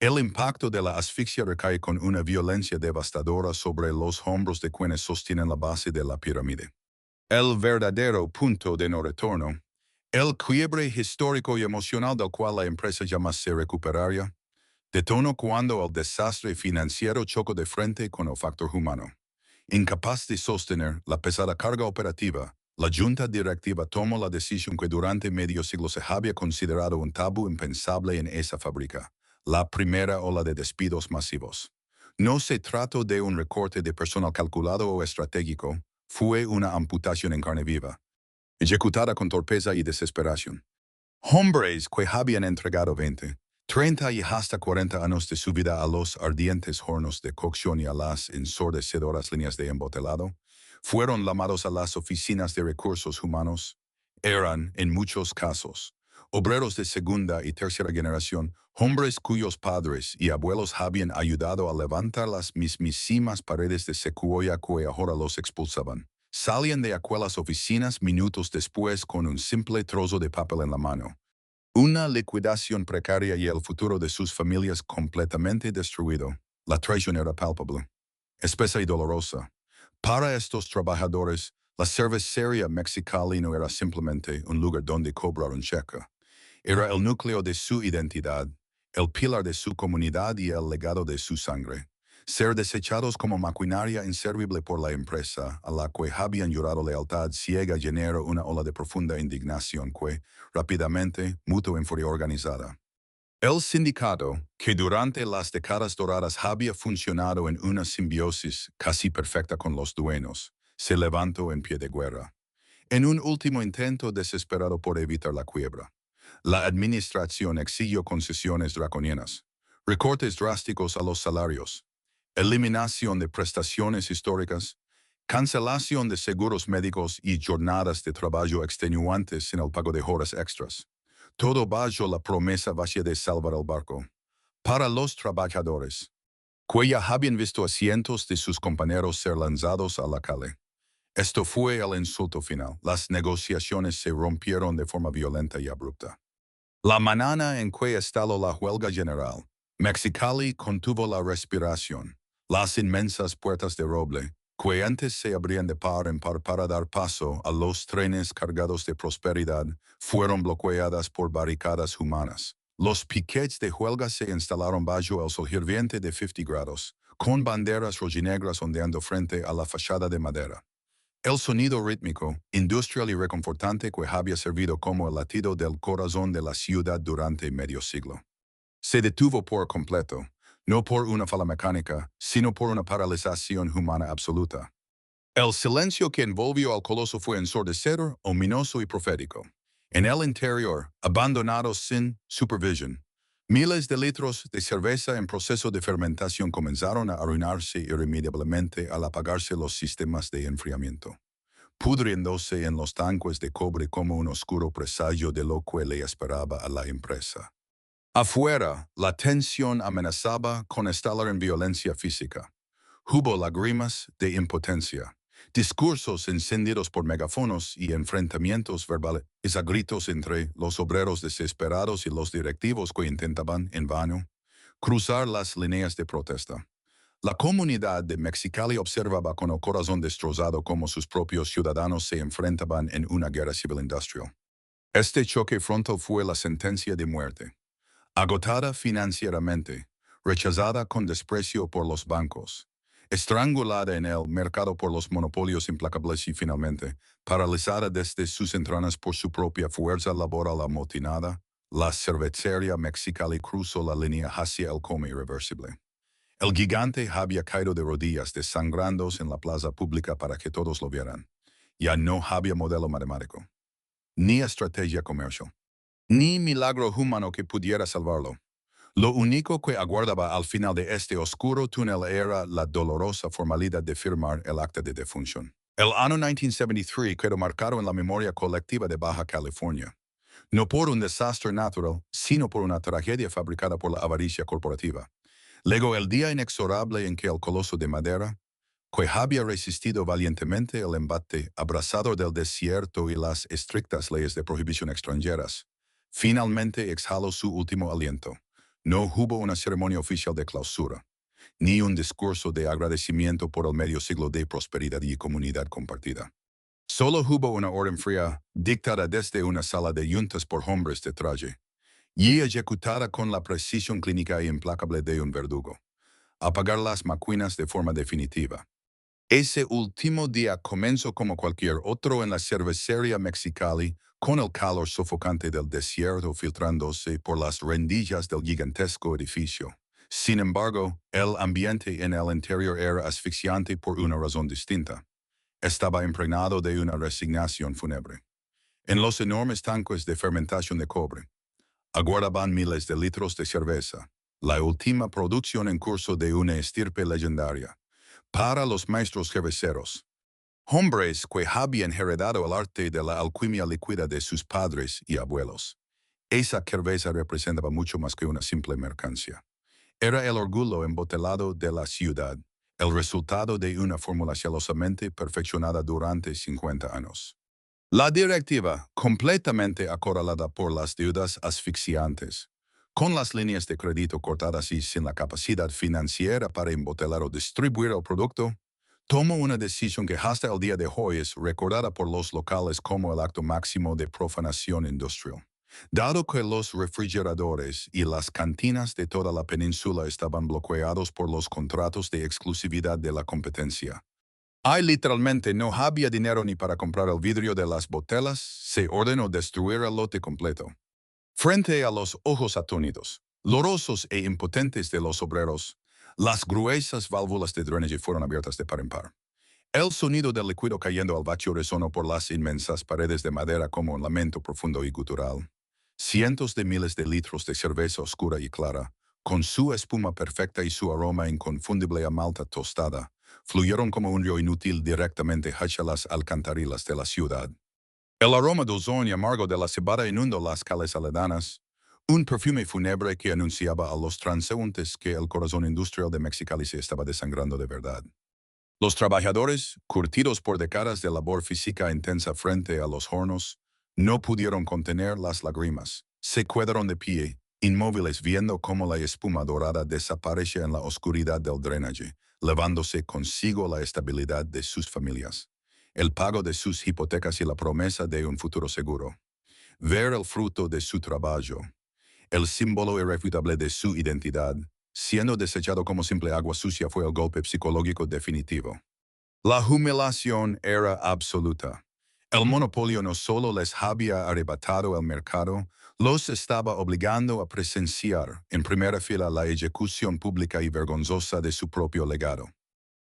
el impacto de la asfixia recae con una violencia devastadora sobre los hombros de quienes sostienen la base de la pirámide. El verdadero punto de no retorno, el quiebre histórico y emocional del cual la empresa jamás se recuperaría, detonó cuando el desastre financiero chocó de frente con el factor humano. Incapaz de sostener la pesada carga operativa, la junta directiva tomó la decisión que durante medio siglo se había considerado un tabú impensable en esa fábrica, la primera ola de despidos masivos. No se trató de un recorte de personal calculado o estratégico, fue una amputación en carne viva, ejecutada con torpeza y desesperación. Hombres que habían entregado 20, 30 y hasta 40 años de su vida a los ardientes hornos de cocción y a las ensordecedoras líneas de embotelado, fueron llamados a las oficinas de recursos humanos. Eran, en muchos casos, obreros de segunda y tercera generación, hombres cuyos padres y abuelos habían ayudado a levantar las mismísimas paredes de secuoya que ahora los expulsaban. Salían de aquellas oficinas minutos después con un simple trozo de papel en la mano. Una liquidación precaria y el futuro de sus familias completamente destruido. La traición era palpable, espesa y dolorosa. Para estos trabajadores, la cervecería Mexicali no era simplemente un lugar donde cobrar un cheque. Era el núcleo de su identidad, el pilar de su comunidad y el legado de su sangre. Ser desechados como maquinaria inservible por la empresa, a la que habían jurado lealtad ciega, generó una ola de profunda indignación que, rápidamente, mutó en furia organizada. El sindicato, que durante las décadas doradas había funcionado en una simbiosis casi perfecta con los dueños, se levantó en pie de guerra. En un último intento desesperado por evitar la quiebra, la administración exigió concesiones draconianas, recortes drásticos a los salarios, eliminación de prestaciones históricas, cancelación de seguros médicos y jornadas de trabajo extenuantes sin el pago de horas extras. Todo bajo la promesa vacía de salvar el barco. Para los trabajadores, que ya habían visto a cientos de sus compañeros ser lanzados a la calle. Esto fue el insulto final. Las negociaciones se rompieron de forma violenta y abrupta. La mañana en que estalló la huelga general, Mexicali contuvo la respiración. Las inmensas puertas de roble, que antes se abrían de par en par para dar paso a los trenes cargados de prosperidad, fueron bloqueadas por barricadas humanas. Los piquetes de huelga se instalaron bajo el sol hirviente de 50 grados, con banderas rojinegras ondeando frente a la fachada de madera. El sonido rítmico, industrial y reconfortante que había servido como el latido del corazón de la ciudad durante medio siglo, se detuvo por completo, no por una falla mecánica, sino por una paralización humana absoluta. El silencio que envolvió al coloso fue ensordecedor, ominoso y profético. En el interior, abandonados sin supervisión, miles de litros de cerveza en proceso de fermentación comenzaron a arruinarse irremediablemente al apagarse los sistemas de enfriamiento, pudriéndose en los tanques de cobre como un oscuro presagio de lo que le esperaba a la empresa. Afuera, la tensión amenazaba con estallar en violencia física. Hubo lágrimas de impotencia, discursos encendidos por megafonos y enfrentamientos verbales a gritos entre los obreros desesperados y los directivos que intentaban, en vano, cruzar las líneas de protesta. La comunidad de Mexicali observaba con el corazón destrozado cómo sus propios ciudadanos se enfrentaban en una guerra civil industrial. Este choque frontal fue la sentencia de muerte. Agotada financieramente, rechazada con desprecio por los bancos, estrangulada en el mercado por los monopolios implacables y finalmente, paralizada desde sus entrañas por su propia fuerza laboral amotinada, la cervecería Mexicali cruzó la línea hacia el coma irreversible. El gigante había caído de rodillas desangrándose en la plaza pública para que todos lo vieran. Ya no había modelo matemático, ni estrategia comercial, ni milagro humano que pudiera salvarlo. Lo único que aguardaba al final de este oscuro túnel era la dolorosa formalidad de firmar el acta de defunción. El año 1973 quedó marcado en la memoria colectiva de Baja California, no por un desastre natural, sino por una tragedia fabricada por la avaricia corporativa. Llegó el día inexorable en que el coloso de madera, que había resistido valientemente el embate abrazador del desierto y las estrictas leyes de prohibición extranjeras, finalmente exhaló su último aliento. No hubo una ceremonia oficial de clausura, ni un discurso de agradecimiento por el medio siglo de prosperidad y comunidad compartida. Solo hubo una orden fría, dictada desde una sala de juntas por hombres de traje, y ejecutada con la precisión clínica e implacable de un verdugo. Apagar las máquinas de forma definitiva. Ese último día comenzó como cualquier otro en la cervecería Mexicali, con el calor sofocante del desierto filtrándose por las rendillas del gigantesco edificio. Sin embargo, el ambiente en el interior era asfixiante por una razón distinta. Estaba impregnado de una resignación fúnebre. En los enormes tanques de fermentación de cobre, aguardaban miles de litros de cerveza, la última producción en curso de una estirpe legendaria. Para los maestros cerveceros, hombres que habían heredado el arte de la alquimia líquida de sus padres y abuelos, esa cerveza representaba mucho más que una simple mercancía. Era el orgullo embotelado de la ciudad, el resultado de una fórmula celosamente perfeccionada durante 50 años. La directiva, completamente acorralada por las deudas asfixiantes, con las líneas de crédito cortadas y sin la capacidad financiera para embotelar o distribuir el producto, tomó una decisión que hasta el día de hoy es recordada por los locales como el acto máximo de profanación industrial. Dado que los refrigeradores y las cantinas de toda la península estaban bloqueados por los contratos de exclusividad de la competencia, ahí literalmente no había dinero ni para comprar el vidrio de las botellas, se ordenó destruir el lote completo. Frente a los ojos atónitos, lorosos e impotentes de los obreros, las gruesas válvulas de drenaje fueron abiertas de par en par. El sonido del líquido cayendo al vacío resonó por las inmensas paredes de madera como un lamento profundo y gutural. Cientos de miles de litros de cerveza oscura y clara, con su espuma perfecta y su aroma inconfundible a malta tostada, fluyeron como un río inútil directamente hacia las alcantarillas de la ciudad. El aroma dulzón y amargo de la cebada inundó las calles aledañas, un perfume fúnebre que anunciaba a los transeúntes que el corazón industrial de Mexicali se estaba desangrando de verdad. Los trabajadores, curtidos por décadas de labor física intensa frente a los hornos, no pudieron contener las lágrimas. Se quedaron de pie, inmóviles viendo cómo la espuma dorada desaparece en la oscuridad del drenaje, llevándose consigo la estabilidad de sus familias, el pago de sus hipotecas y la promesa de un futuro seguro. Ver el fruto de su trabajo, el símbolo irrefutable de su identidad, siendo desechado como simple agua sucia fue el golpe psicológico definitivo. La humillación era absoluta. El monopolio no solo les había arrebatado el mercado, los estaba obligando a presenciar en primera fila la ejecución pública y vergonzosa de su propio legado.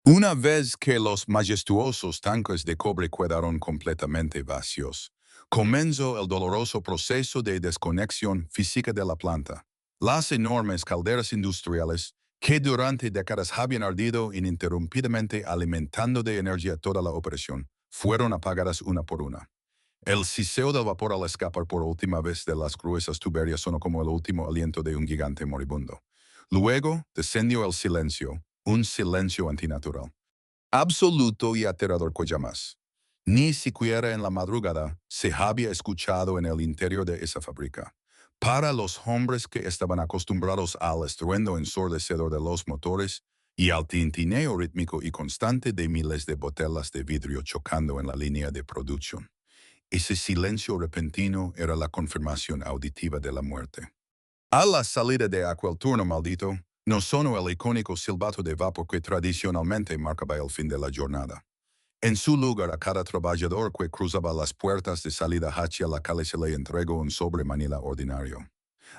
Una vez que los majestuosos tanques de cobre quedaron completamente vacíos, comenzó el doloroso proceso de desconexión física de la planta. Las enormes calderas industriales, que durante décadas habían ardido ininterrumpidamente alimentando de energía toda la operación, fueron apagadas una por una. El siseo del vapor al escapar por última vez de las gruesas tuberías sonó como el último aliento de un gigante moribundo. Luego descendió el silencio, un silencio antinatural, absoluto y aterrador que jamás, ni siquiera en la madrugada, se había escuchado en el interior de esa fábrica. Para los hombres que estaban acostumbrados al estruendo ensordecedor de los motores y al tintineo rítmico y constante de miles de botellas de vidrio chocando en la línea de producción, ese silencio repentino era la confirmación auditiva de la muerte. A la salida de aquel turno maldito, no sonó el icónico silbato de vapor que tradicionalmente marcaba el fin de la jornada. En su lugar, a cada trabajador que cruzaba las puertas de salida hacia la calle se le entregó un sobre manila ordinario.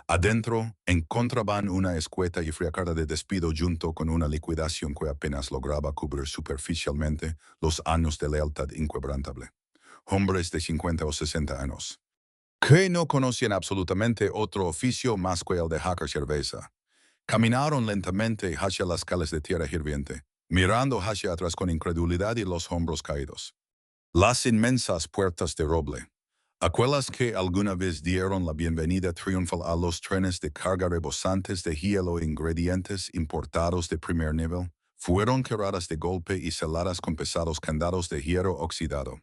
Adentro, encontraban una escueta y fría carta de despido junto con una liquidación que apenas lograba cubrir superficialmente los años de lealtad inquebrantable. Hombres de 50 o 60 años, que no conocían absolutamente otro oficio más que el de hacker cerveza. Caminaron lentamente hacia las calles de tierra hirviente, mirando hacia atrás con incredulidad y los hombros caídos. Las inmensas puertas de roble, aquellas que alguna vez dieron la bienvenida triunfal a los trenes de carga rebosantes de hielo e ingredientes importados de primer nivel, fueron cerradas de golpe y celadas con pesados candados de hierro oxidado.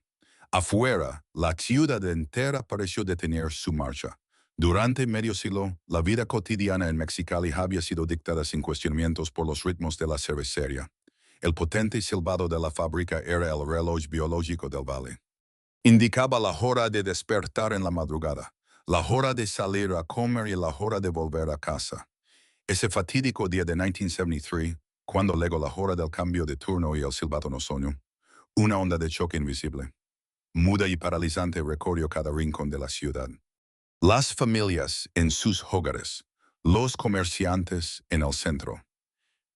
Afuera, la ciudad entera pareció detener su marcha. Durante medio siglo, la vida cotidiana en Mexicali había sido dictada sin cuestionamientos por los ritmos de la cervecería. El potente silbado de la fábrica era el reloj biológico del valle. Indicaba la hora de despertar en la madrugada, la hora de salir a comer y la hora de volver a casa. Ese fatídico día de 1973, cuando llegó la hora del cambio de turno y el silbato no sonó, una onda de choque invisible, muda y paralizante recorrió cada rincón de la ciudad. Las familias en sus hogares, los comerciantes en el centro,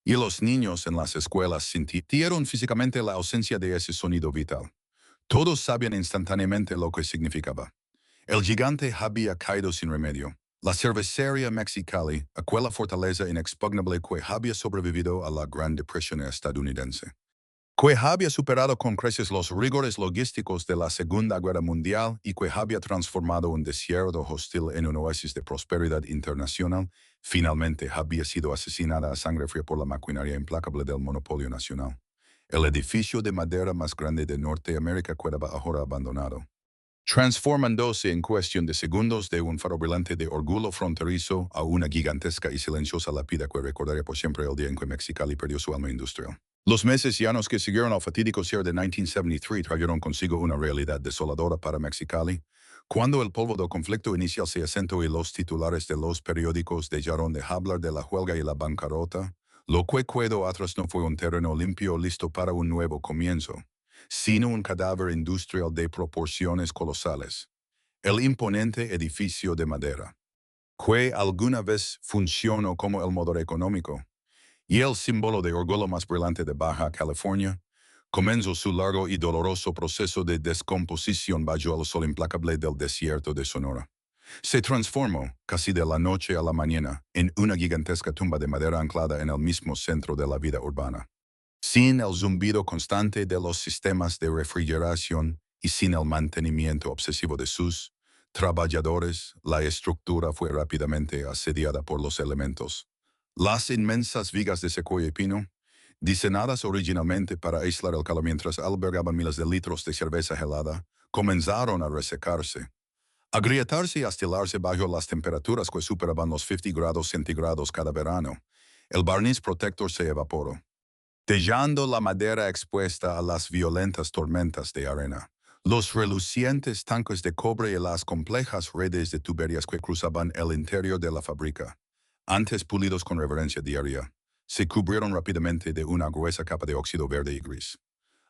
y los niños en las escuelas sintieron físicamente la ausencia de ese sonido vital. Todos sabían instantáneamente lo que significaba. El gigante había caído sin remedio. La cervecería Mexicali, aquella fortaleza inexpugnable que había sobrevivido a la Gran Depresión estadounidense, que había superado con creces los rigores logísticos de la Segunda Guerra Mundial y que había transformado un desierto hostil en un oasis de prosperidad internacional, finalmente había sido asesinada a sangre fría por la maquinaria implacable del monopolio nacional. El edificio de madera más grande de Norteamérica quedaba ahora abandonado, transformándose en cuestión de segundos de un faro brillante de orgullo fronterizo a una gigantesca y silenciosa lápida que recordaría por siempre el día en que Mexicali perdió su alma industrial. Los meses llanos que siguieron al fatídico cierre de 1973 trajeron consigo una realidad desoladora para Mexicali. Cuando el polvo del conflicto inicial se asentó y los titulares de los periódicos dejaron de hablar de la huelga y la bancarrota, lo que quedó atrás no fue un terreno limpio listo para un nuevo comienzo, sino un cadáver industrial de proporciones colosales. El imponente edificio de madera, que alguna vez funcionó como el motor económico y el símbolo de orgullo más brillante de Baja California, comenzó su largo y doloroso proceso de descomposición bajo el sol implacable del desierto de Sonora. Se transformó, casi de la noche a la mañana, en una gigantesca tumba de madera anclada en el mismo centro de la vida urbana. Sin el zumbido constante de los sistemas de refrigeración y sin el mantenimiento obsesivo de sus trabajadores, la estructura fue rápidamente asediada por los elementos. Las inmensas vigas de secuoya y pino, diseñadas originalmente para aislar el calor mientras albergaban miles de litros de cerveza helada, comenzaron a resecarse, agrietarse y astilarse bajo las temperaturas que superaban los 50 grados centígrados cada verano. El barniz protector se evaporó, dejando la madera expuesta a las violentas tormentas de arena. Los relucientes tanques de cobre y las complejas redes de tuberías que cruzaban el interior de la fábrica, antes pulidos con reverencia diaria, se cubrieron rápidamente de una gruesa capa de óxido verde y gris.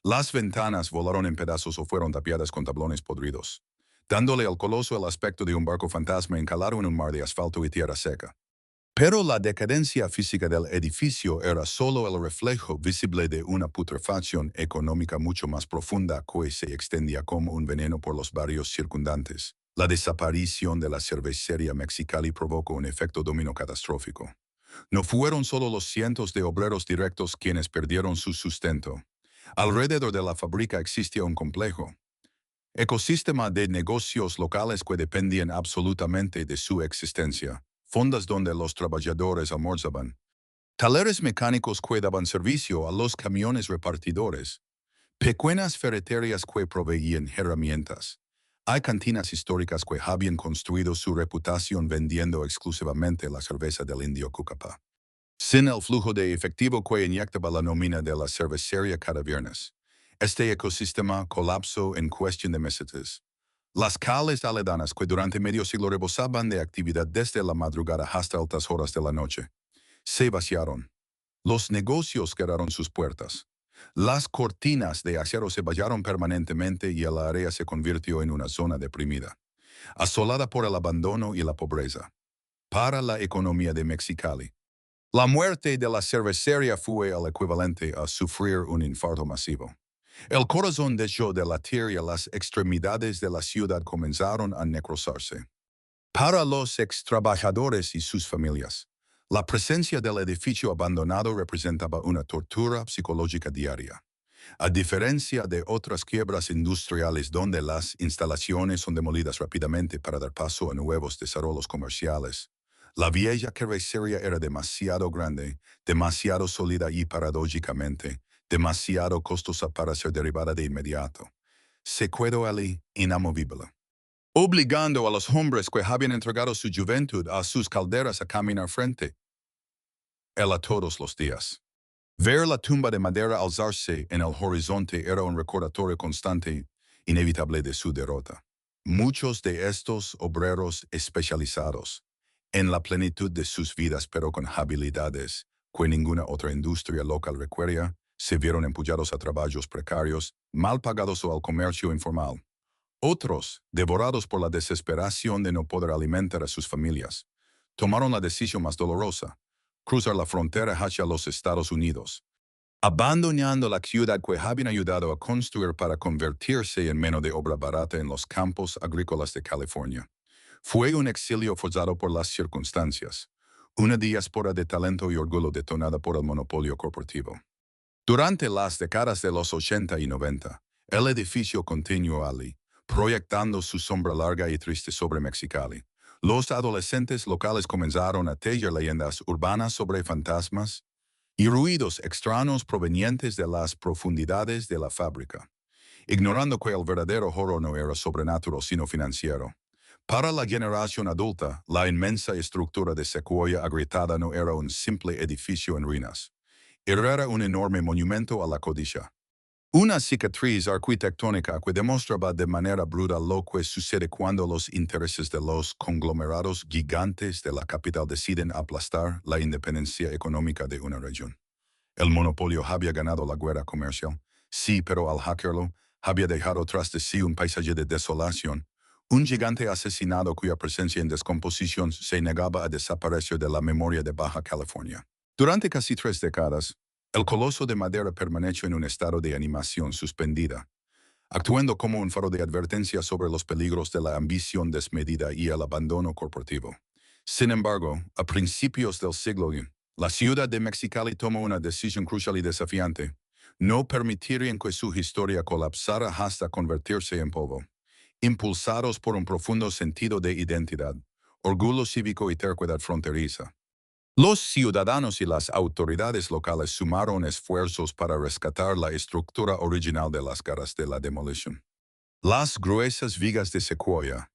Las ventanas volaron en pedazos o fueron tapiadas con tablones podridos, dándole al coloso el aspecto de un barco fantasma encalado en un mar de asfalto y tierra seca. Pero la decadencia física del edificio era solo el reflejo visible de una putrefacción económica mucho más profunda que se extendía como un veneno por los barrios circundantes. La desaparición de la cervecería Mexicali provocó un efecto dominó catastrófico. No fueron solo los cientos de obreros directos quienes perdieron su sustento. Alrededor de la fábrica existía un complejo ecosistema de negocios locales que dependían absolutamente de su existencia, fondas donde los trabajadores almorzaban, talleres mecánicos que daban servicio a los camiones repartidores, pequeñas ferreterías que proveían herramientas. Hay cantinas históricas que habían construido su reputación vendiendo exclusivamente la cerveza del indio Cucapá. Sin el flujo de efectivo que inyectaba la nómina de la cervecería cada viernes, este ecosistema colapsó en cuestión de meses. Las calles aledanas que durante medio siglo rebosaban de actividad desde la madrugada hasta altas horas de la noche, se vaciaron. Los negocios cerraron sus puertas. Las cortinas de acero se vallaron permanentemente y el área se convirtió en una zona deprimida, asolada por el abandono y la pobreza. Para la economía de Mexicali, la muerte de la cervecería fue el equivalente a sufrir un infarto masivo. El corazón dejó de latir y las extremidades de la ciudad comenzaron a necrosarse. Para los extrabajadores y sus familias, la presencia del edificio abandonado representaba una tortura psicológica diaria. A diferencia de otras quiebras industriales donde las instalaciones son demolidas rápidamente para dar paso a nuevos desarrollos comerciales, la vieja cervecería era demasiado grande, demasiado sólida y paradójicamente, demasiado costosa para ser derribada de inmediato. Se quedó allí inamovible, obligando a los hombres que habían entregado su juventud a sus calderas a caminar frente a él todos los días. Ver la tumba de madera alzarse en el horizonte era un recordatorio constante, inevitable de su derrota. Muchos de estos obreros especializados, en la plenitud de sus vidas pero con habilidades que ninguna otra industria local requería, se vieron empujados a trabajos precarios, mal pagados o al comercio informal. Otros, devorados por la desesperación de no poder alimentar a sus familias, tomaron la decisión más dolorosa: cruzar la frontera hacia los Estados Unidos, abandonando la ciudad que habían ayudado a construir para convertirse en mano de obra barata en los campos agrícolas de California. Fue un exilio forzado por las circunstancias, una diáspora de talento y orgullo detonada por el monopolio corporativo. Durante las décadas de los 80 y 90, el edificio continuó allí, proyectando su sombra larga y triste sobre Mexicali. Los adolescentes locales comenzaron a tejer leyendas urbanas sobre fantasmas y ruidos extraños provenientes de las profundidades de la fábrica, ignorando que el verdadero horror no era sobrenatural sino financiero. Para la generación adulta, la inmensa estructura de Sequoia agrietada no era un simple edificio en ruinas. Era un enorme monumento a la codicia. Una cicatriz arquitectónica que demostraba de manera brutal lo que sucede cuando los intereses de los conglomerados gigantes de la capital deciden aplastar la independencia económica de una región. El monopolio había ganado la guerra comercial, sí, pero al hackearlo, había dejado tras de sí un paisaje de desolación, un gigante asesinado cuya presencia en descomposición se negaba a desaparecer de la memoria de Baja California. Durante casi 3 décadas, el coloso de madera permaneció en un estado de animación suspendida, actuando como un faro de advertencia sobre los peligros de la ambición desmedida y el abandono corporativo. Sin embargo, a principios del siglo XX, la ciudad de Mexicali tomó una decisión crucial y desafiante: no permitirían que su historia colapsara hasta convertirse en polvo. Impulsados por un profundo sentido de identidad, orgullo cívico y terquedad fronteriza, los ciudadanos y las autoridades locales sumaron esfuerzos para rescatar la estructura original de las garras de la demolición. Las gruesas vigas de Sequoia,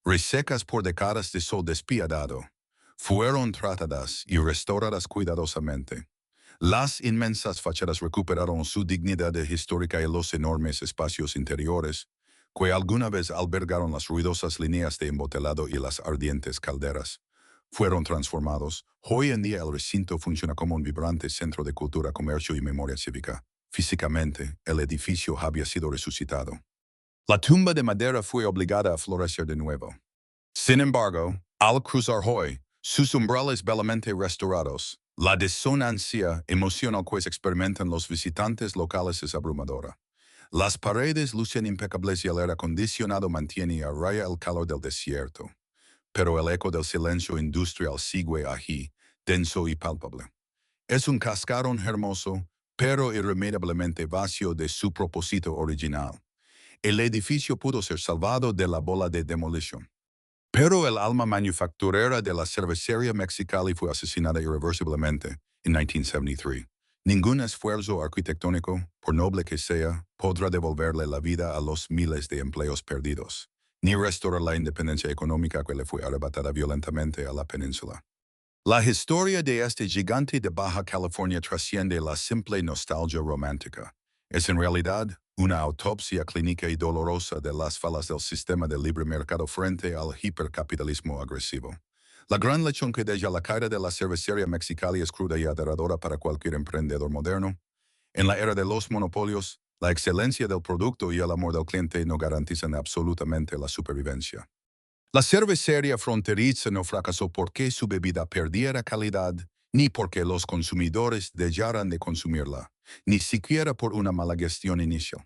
resecas por décadas de sol despiadado, fueron tratadas y restauradas cuidadosamente. Las inmensas fachadas recuperaron su dignidad histórica y los enormes espacios interiores, que alguna vez albergaron las ruidosas líneas de embotelado y las ardientes calderas, fueron transformados. Hoy en día el recinto funciona como un vibrante centro de cultura, comercio y memoria cívica. Físicamente, el edificio había sido resucitado. La tumba de madera fue obligada a florecer de nuevo. Sin embargo, al cruzar hoy, sus umbrales bellamente restaurados, la disonancia emocional que experimentan los visitantes locales es abrumadora. Las paredes lucen impecables y el aire acondicionado mantiene a raya el calor del desierto, pero el eco del silencio industrial sigue allí, denso y palpable. Es un cascarón hermoso, pero irremediablemente vacío de su propósito original. El edificio pudo ser salvado de la bola de demolición, pero el alma manufacturera de la cervecería Mexicali fue asesinada irreversiblemente en 1973. Ningún esfuerzo arquitectónico, por noble que sea, podrá devolverle la vida a los miles de empleos perdidos, ni restaurar la independencia económica que le fue arrebatada violentamente a la península. La historia de este gigante de Baja California trasciende la simple nostalgia romántica. Es en realidad una autopsia clínica y dolorosa de las fallas del sistema de libre mercado frente al hipercapitalismo agresivo. La gran lección que deja la caída de la cervecería Mexicali es cruda y aterradora para cualquier emprendedor moderno. En la era de los monopolios, la excelencia del producto y el amor del cliente no garantizan absolutamente la supervivencia. La cervecería fronteriza no fracasó porque su bebida perdiera calidad, ni porque los consumidores dejaran de consumirla, ni siquiera por una mala gestión inicial.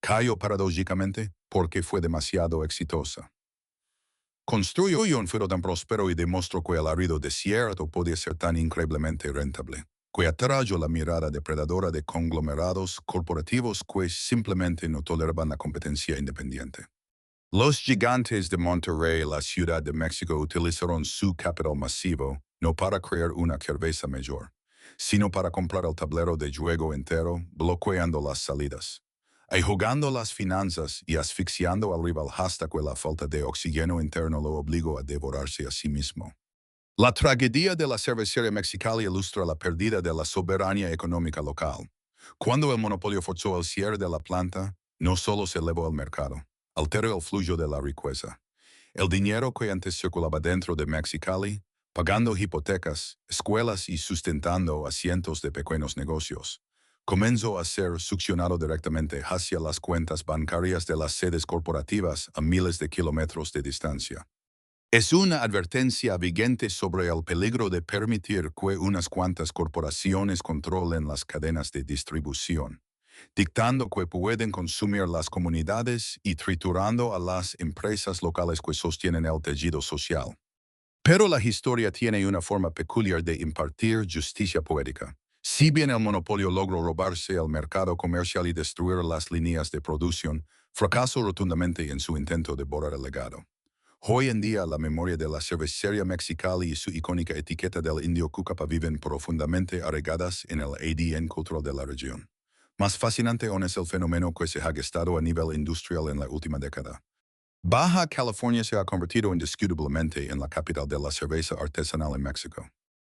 Cayó paradójicamente porque fue demasiado exitosa. Construyó un feudo tan próspero y demostró que el árido desierto podía ser tan increíblemente rentable, que atrajo la mirada depredadora de conglomerados corporativos que simplemente no toleraban la competencia independiente. Los gigantes de Monterrey y la Ciudad de México utilizaron su capital masivo no para crear una cerveza mayor, sino para comprar el tablero de juego entero, bloqueando las salidas, jugando las finanzas y asfixiando al rival hasta que la falta de oxígeno interno lo obligó a devorarse a sí mismo. La tragedia de la cervecería Mexicali ilustra la pérdida de la soberanía económica local. Cuando el monopolio forzó el cierre de la planta, no solo se elevó el mercado, alteró el flujo de la riqueza. El dinero que antes circulaba dentro de Mexicali, pagando hipotecas, escuelas y sustentando a cientos de pequeños negocios, comenzó a ser succionado directamente hacia las cuentas bancarias de las sedes corporativas a miles de kilómetros de distancia. Es una advertencia vigente sobre el peligro de permitir que unas cuantas corporaciones controlen las cadenas de distribución, dictando que pueden consumir las comunidades y triturando a las empresas locales que sostienen el tejido social. Pero la historia tiene una forma peculiar de impartir justicia poética. Si bien el monopolio logró robarse el mercado comercial y destruir las líneas de producción, fracasó rotundamente en su intento de borrar el legado. Hoy en día, la memoria de la cervecería Mexicali y su icónica etiqueta del indio Cucapa viven profundamente arraigadas en el ADN cultural de la región. Más fascinante aún es el fenómeno que se ha gestado a nivel industrial en la última década. Baja California se ha convertido indiscutiblemente en la capital de la cerveza artesanal en México.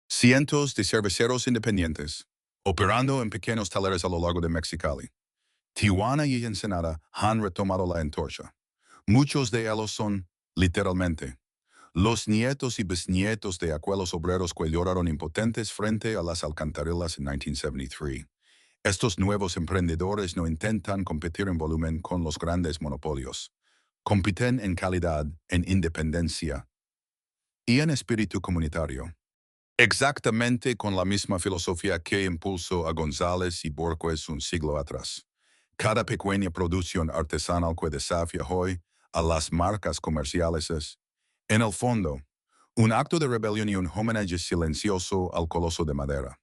Cientos de cerveceros independientes, operando en pequeños talleres a lo largo de Mexicali, Tijuana y Ensenada han retomado la antorcha. Muchos de ellos son, literalmente, los nietos y bisnietos de aquellos obreros que lloraron impotentes frente a las alcantarillas en 1973. Estos nuevos emprendedores no intentan competir en volumen con los grandes monopolios. Compiten en calidad, en independencia y en espíritu comunitario. Exactamente con la misma filosofía que impulsó a González y Borges un siglo atrás. Cada pequeña producción artesanal que desafía hoy a las marcas comerciales es, en el fondo, un acto de rebelión y un homenaje silencioso al coloso de madera.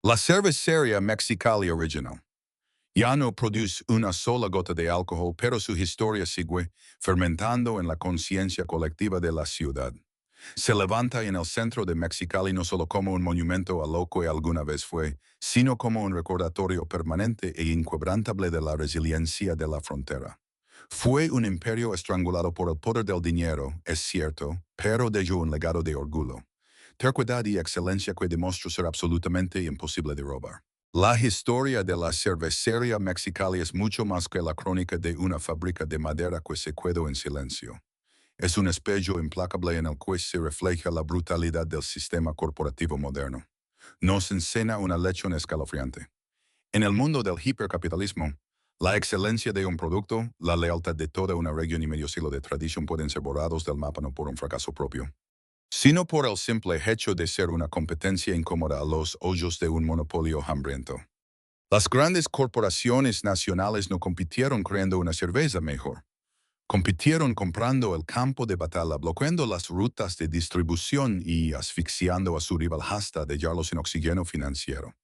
La cervecería Mexicali Original ya no produce una sola gota de alcohol, pero su historia sigue fermentando en la conciencia colectiva de la ciudad. Se levanta en el centro de Mexicali no solo como un monumento a lo que alguna vez fue, sino como un recordatorio permanente e inquebrantable de la resiliencia de la frontera. Fue un imperio estrangulado por el poder del dinero, es cierto, pero dejó un legado de orgullo, terquedad y excelencia que demostró ser absolutamente imposible de robar. La historia de la cervecería Mexicali es mucho más que la crónica de una fábrica de madera que se quedó en silencio. Es un espejo implacable en el que se refleja la brutalidad del sistema corporativo moderno. Nos enseña una lección escalofriante. En el mundo del hipercapitalismo, la excelencia de un producto, la lealtad de toda una región y medio siglo de tradición pueden ser borrados del mapa no por un fracaso propio, sino por el simple hecho de ser una competencia incómoda a los hoyos de un monopolio hambriento. Las grandes corporaciones nacionales no compitieron creando una cerveza mejor. Compitieron comprando el campo de batalla, bloqueando las rutas de distribución y asfixiando a su rival hasta dejarlos sin oxígeno financiero.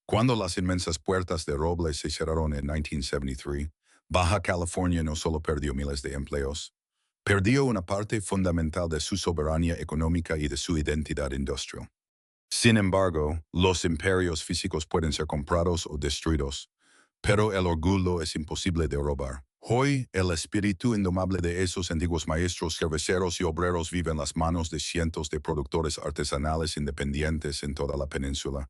Cuando las inmensas puertas de roble se cerraron en 1973, Baja California no solo perdió miles de empleos, perdió una parte fundamental de su soberanía económica y de su identidad industrial. Sin embargo, los imperios físicos pueden ser comprados o destruidos, pero el orgullo es imposible de robar. Hoy, el espíritu indomable de esos antiguos maestros cerveceros y obreros vive en las manos de cientos de productores artesanales independientes en toda la península,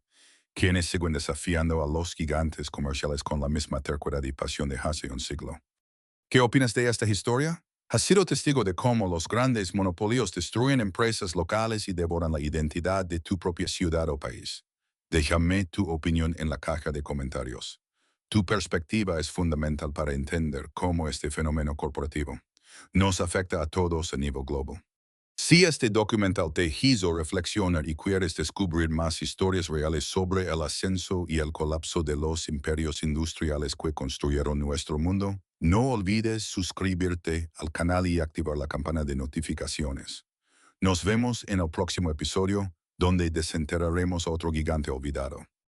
quienes siguen desafiando a los gigantes comerciales con la misma terquedad y pasión de hace un siglo. ¿Qué opinas de esta historia? ¿Has sido testigo de cómo los grandes monopolios destruyen empresas locales y devoran la identidad de tu propia ciudad o país? Déjame tu opinión en la caja de comentarios. Tu perspectiva es fundamental para entender cómo este fenómeno corporativo nos afecta a todos a nivel global. Si este documental te hizo reflexionar y quieres descubrir más historias reales sobre el ascenso y el colapso de los imperios industriales que construyeron nuestro mundo, no olvides suscribirte al canal y activar la campana de notificaciones. Nos vemos en el próximo episodio, donde desenterraremos a otro gigante olvidado.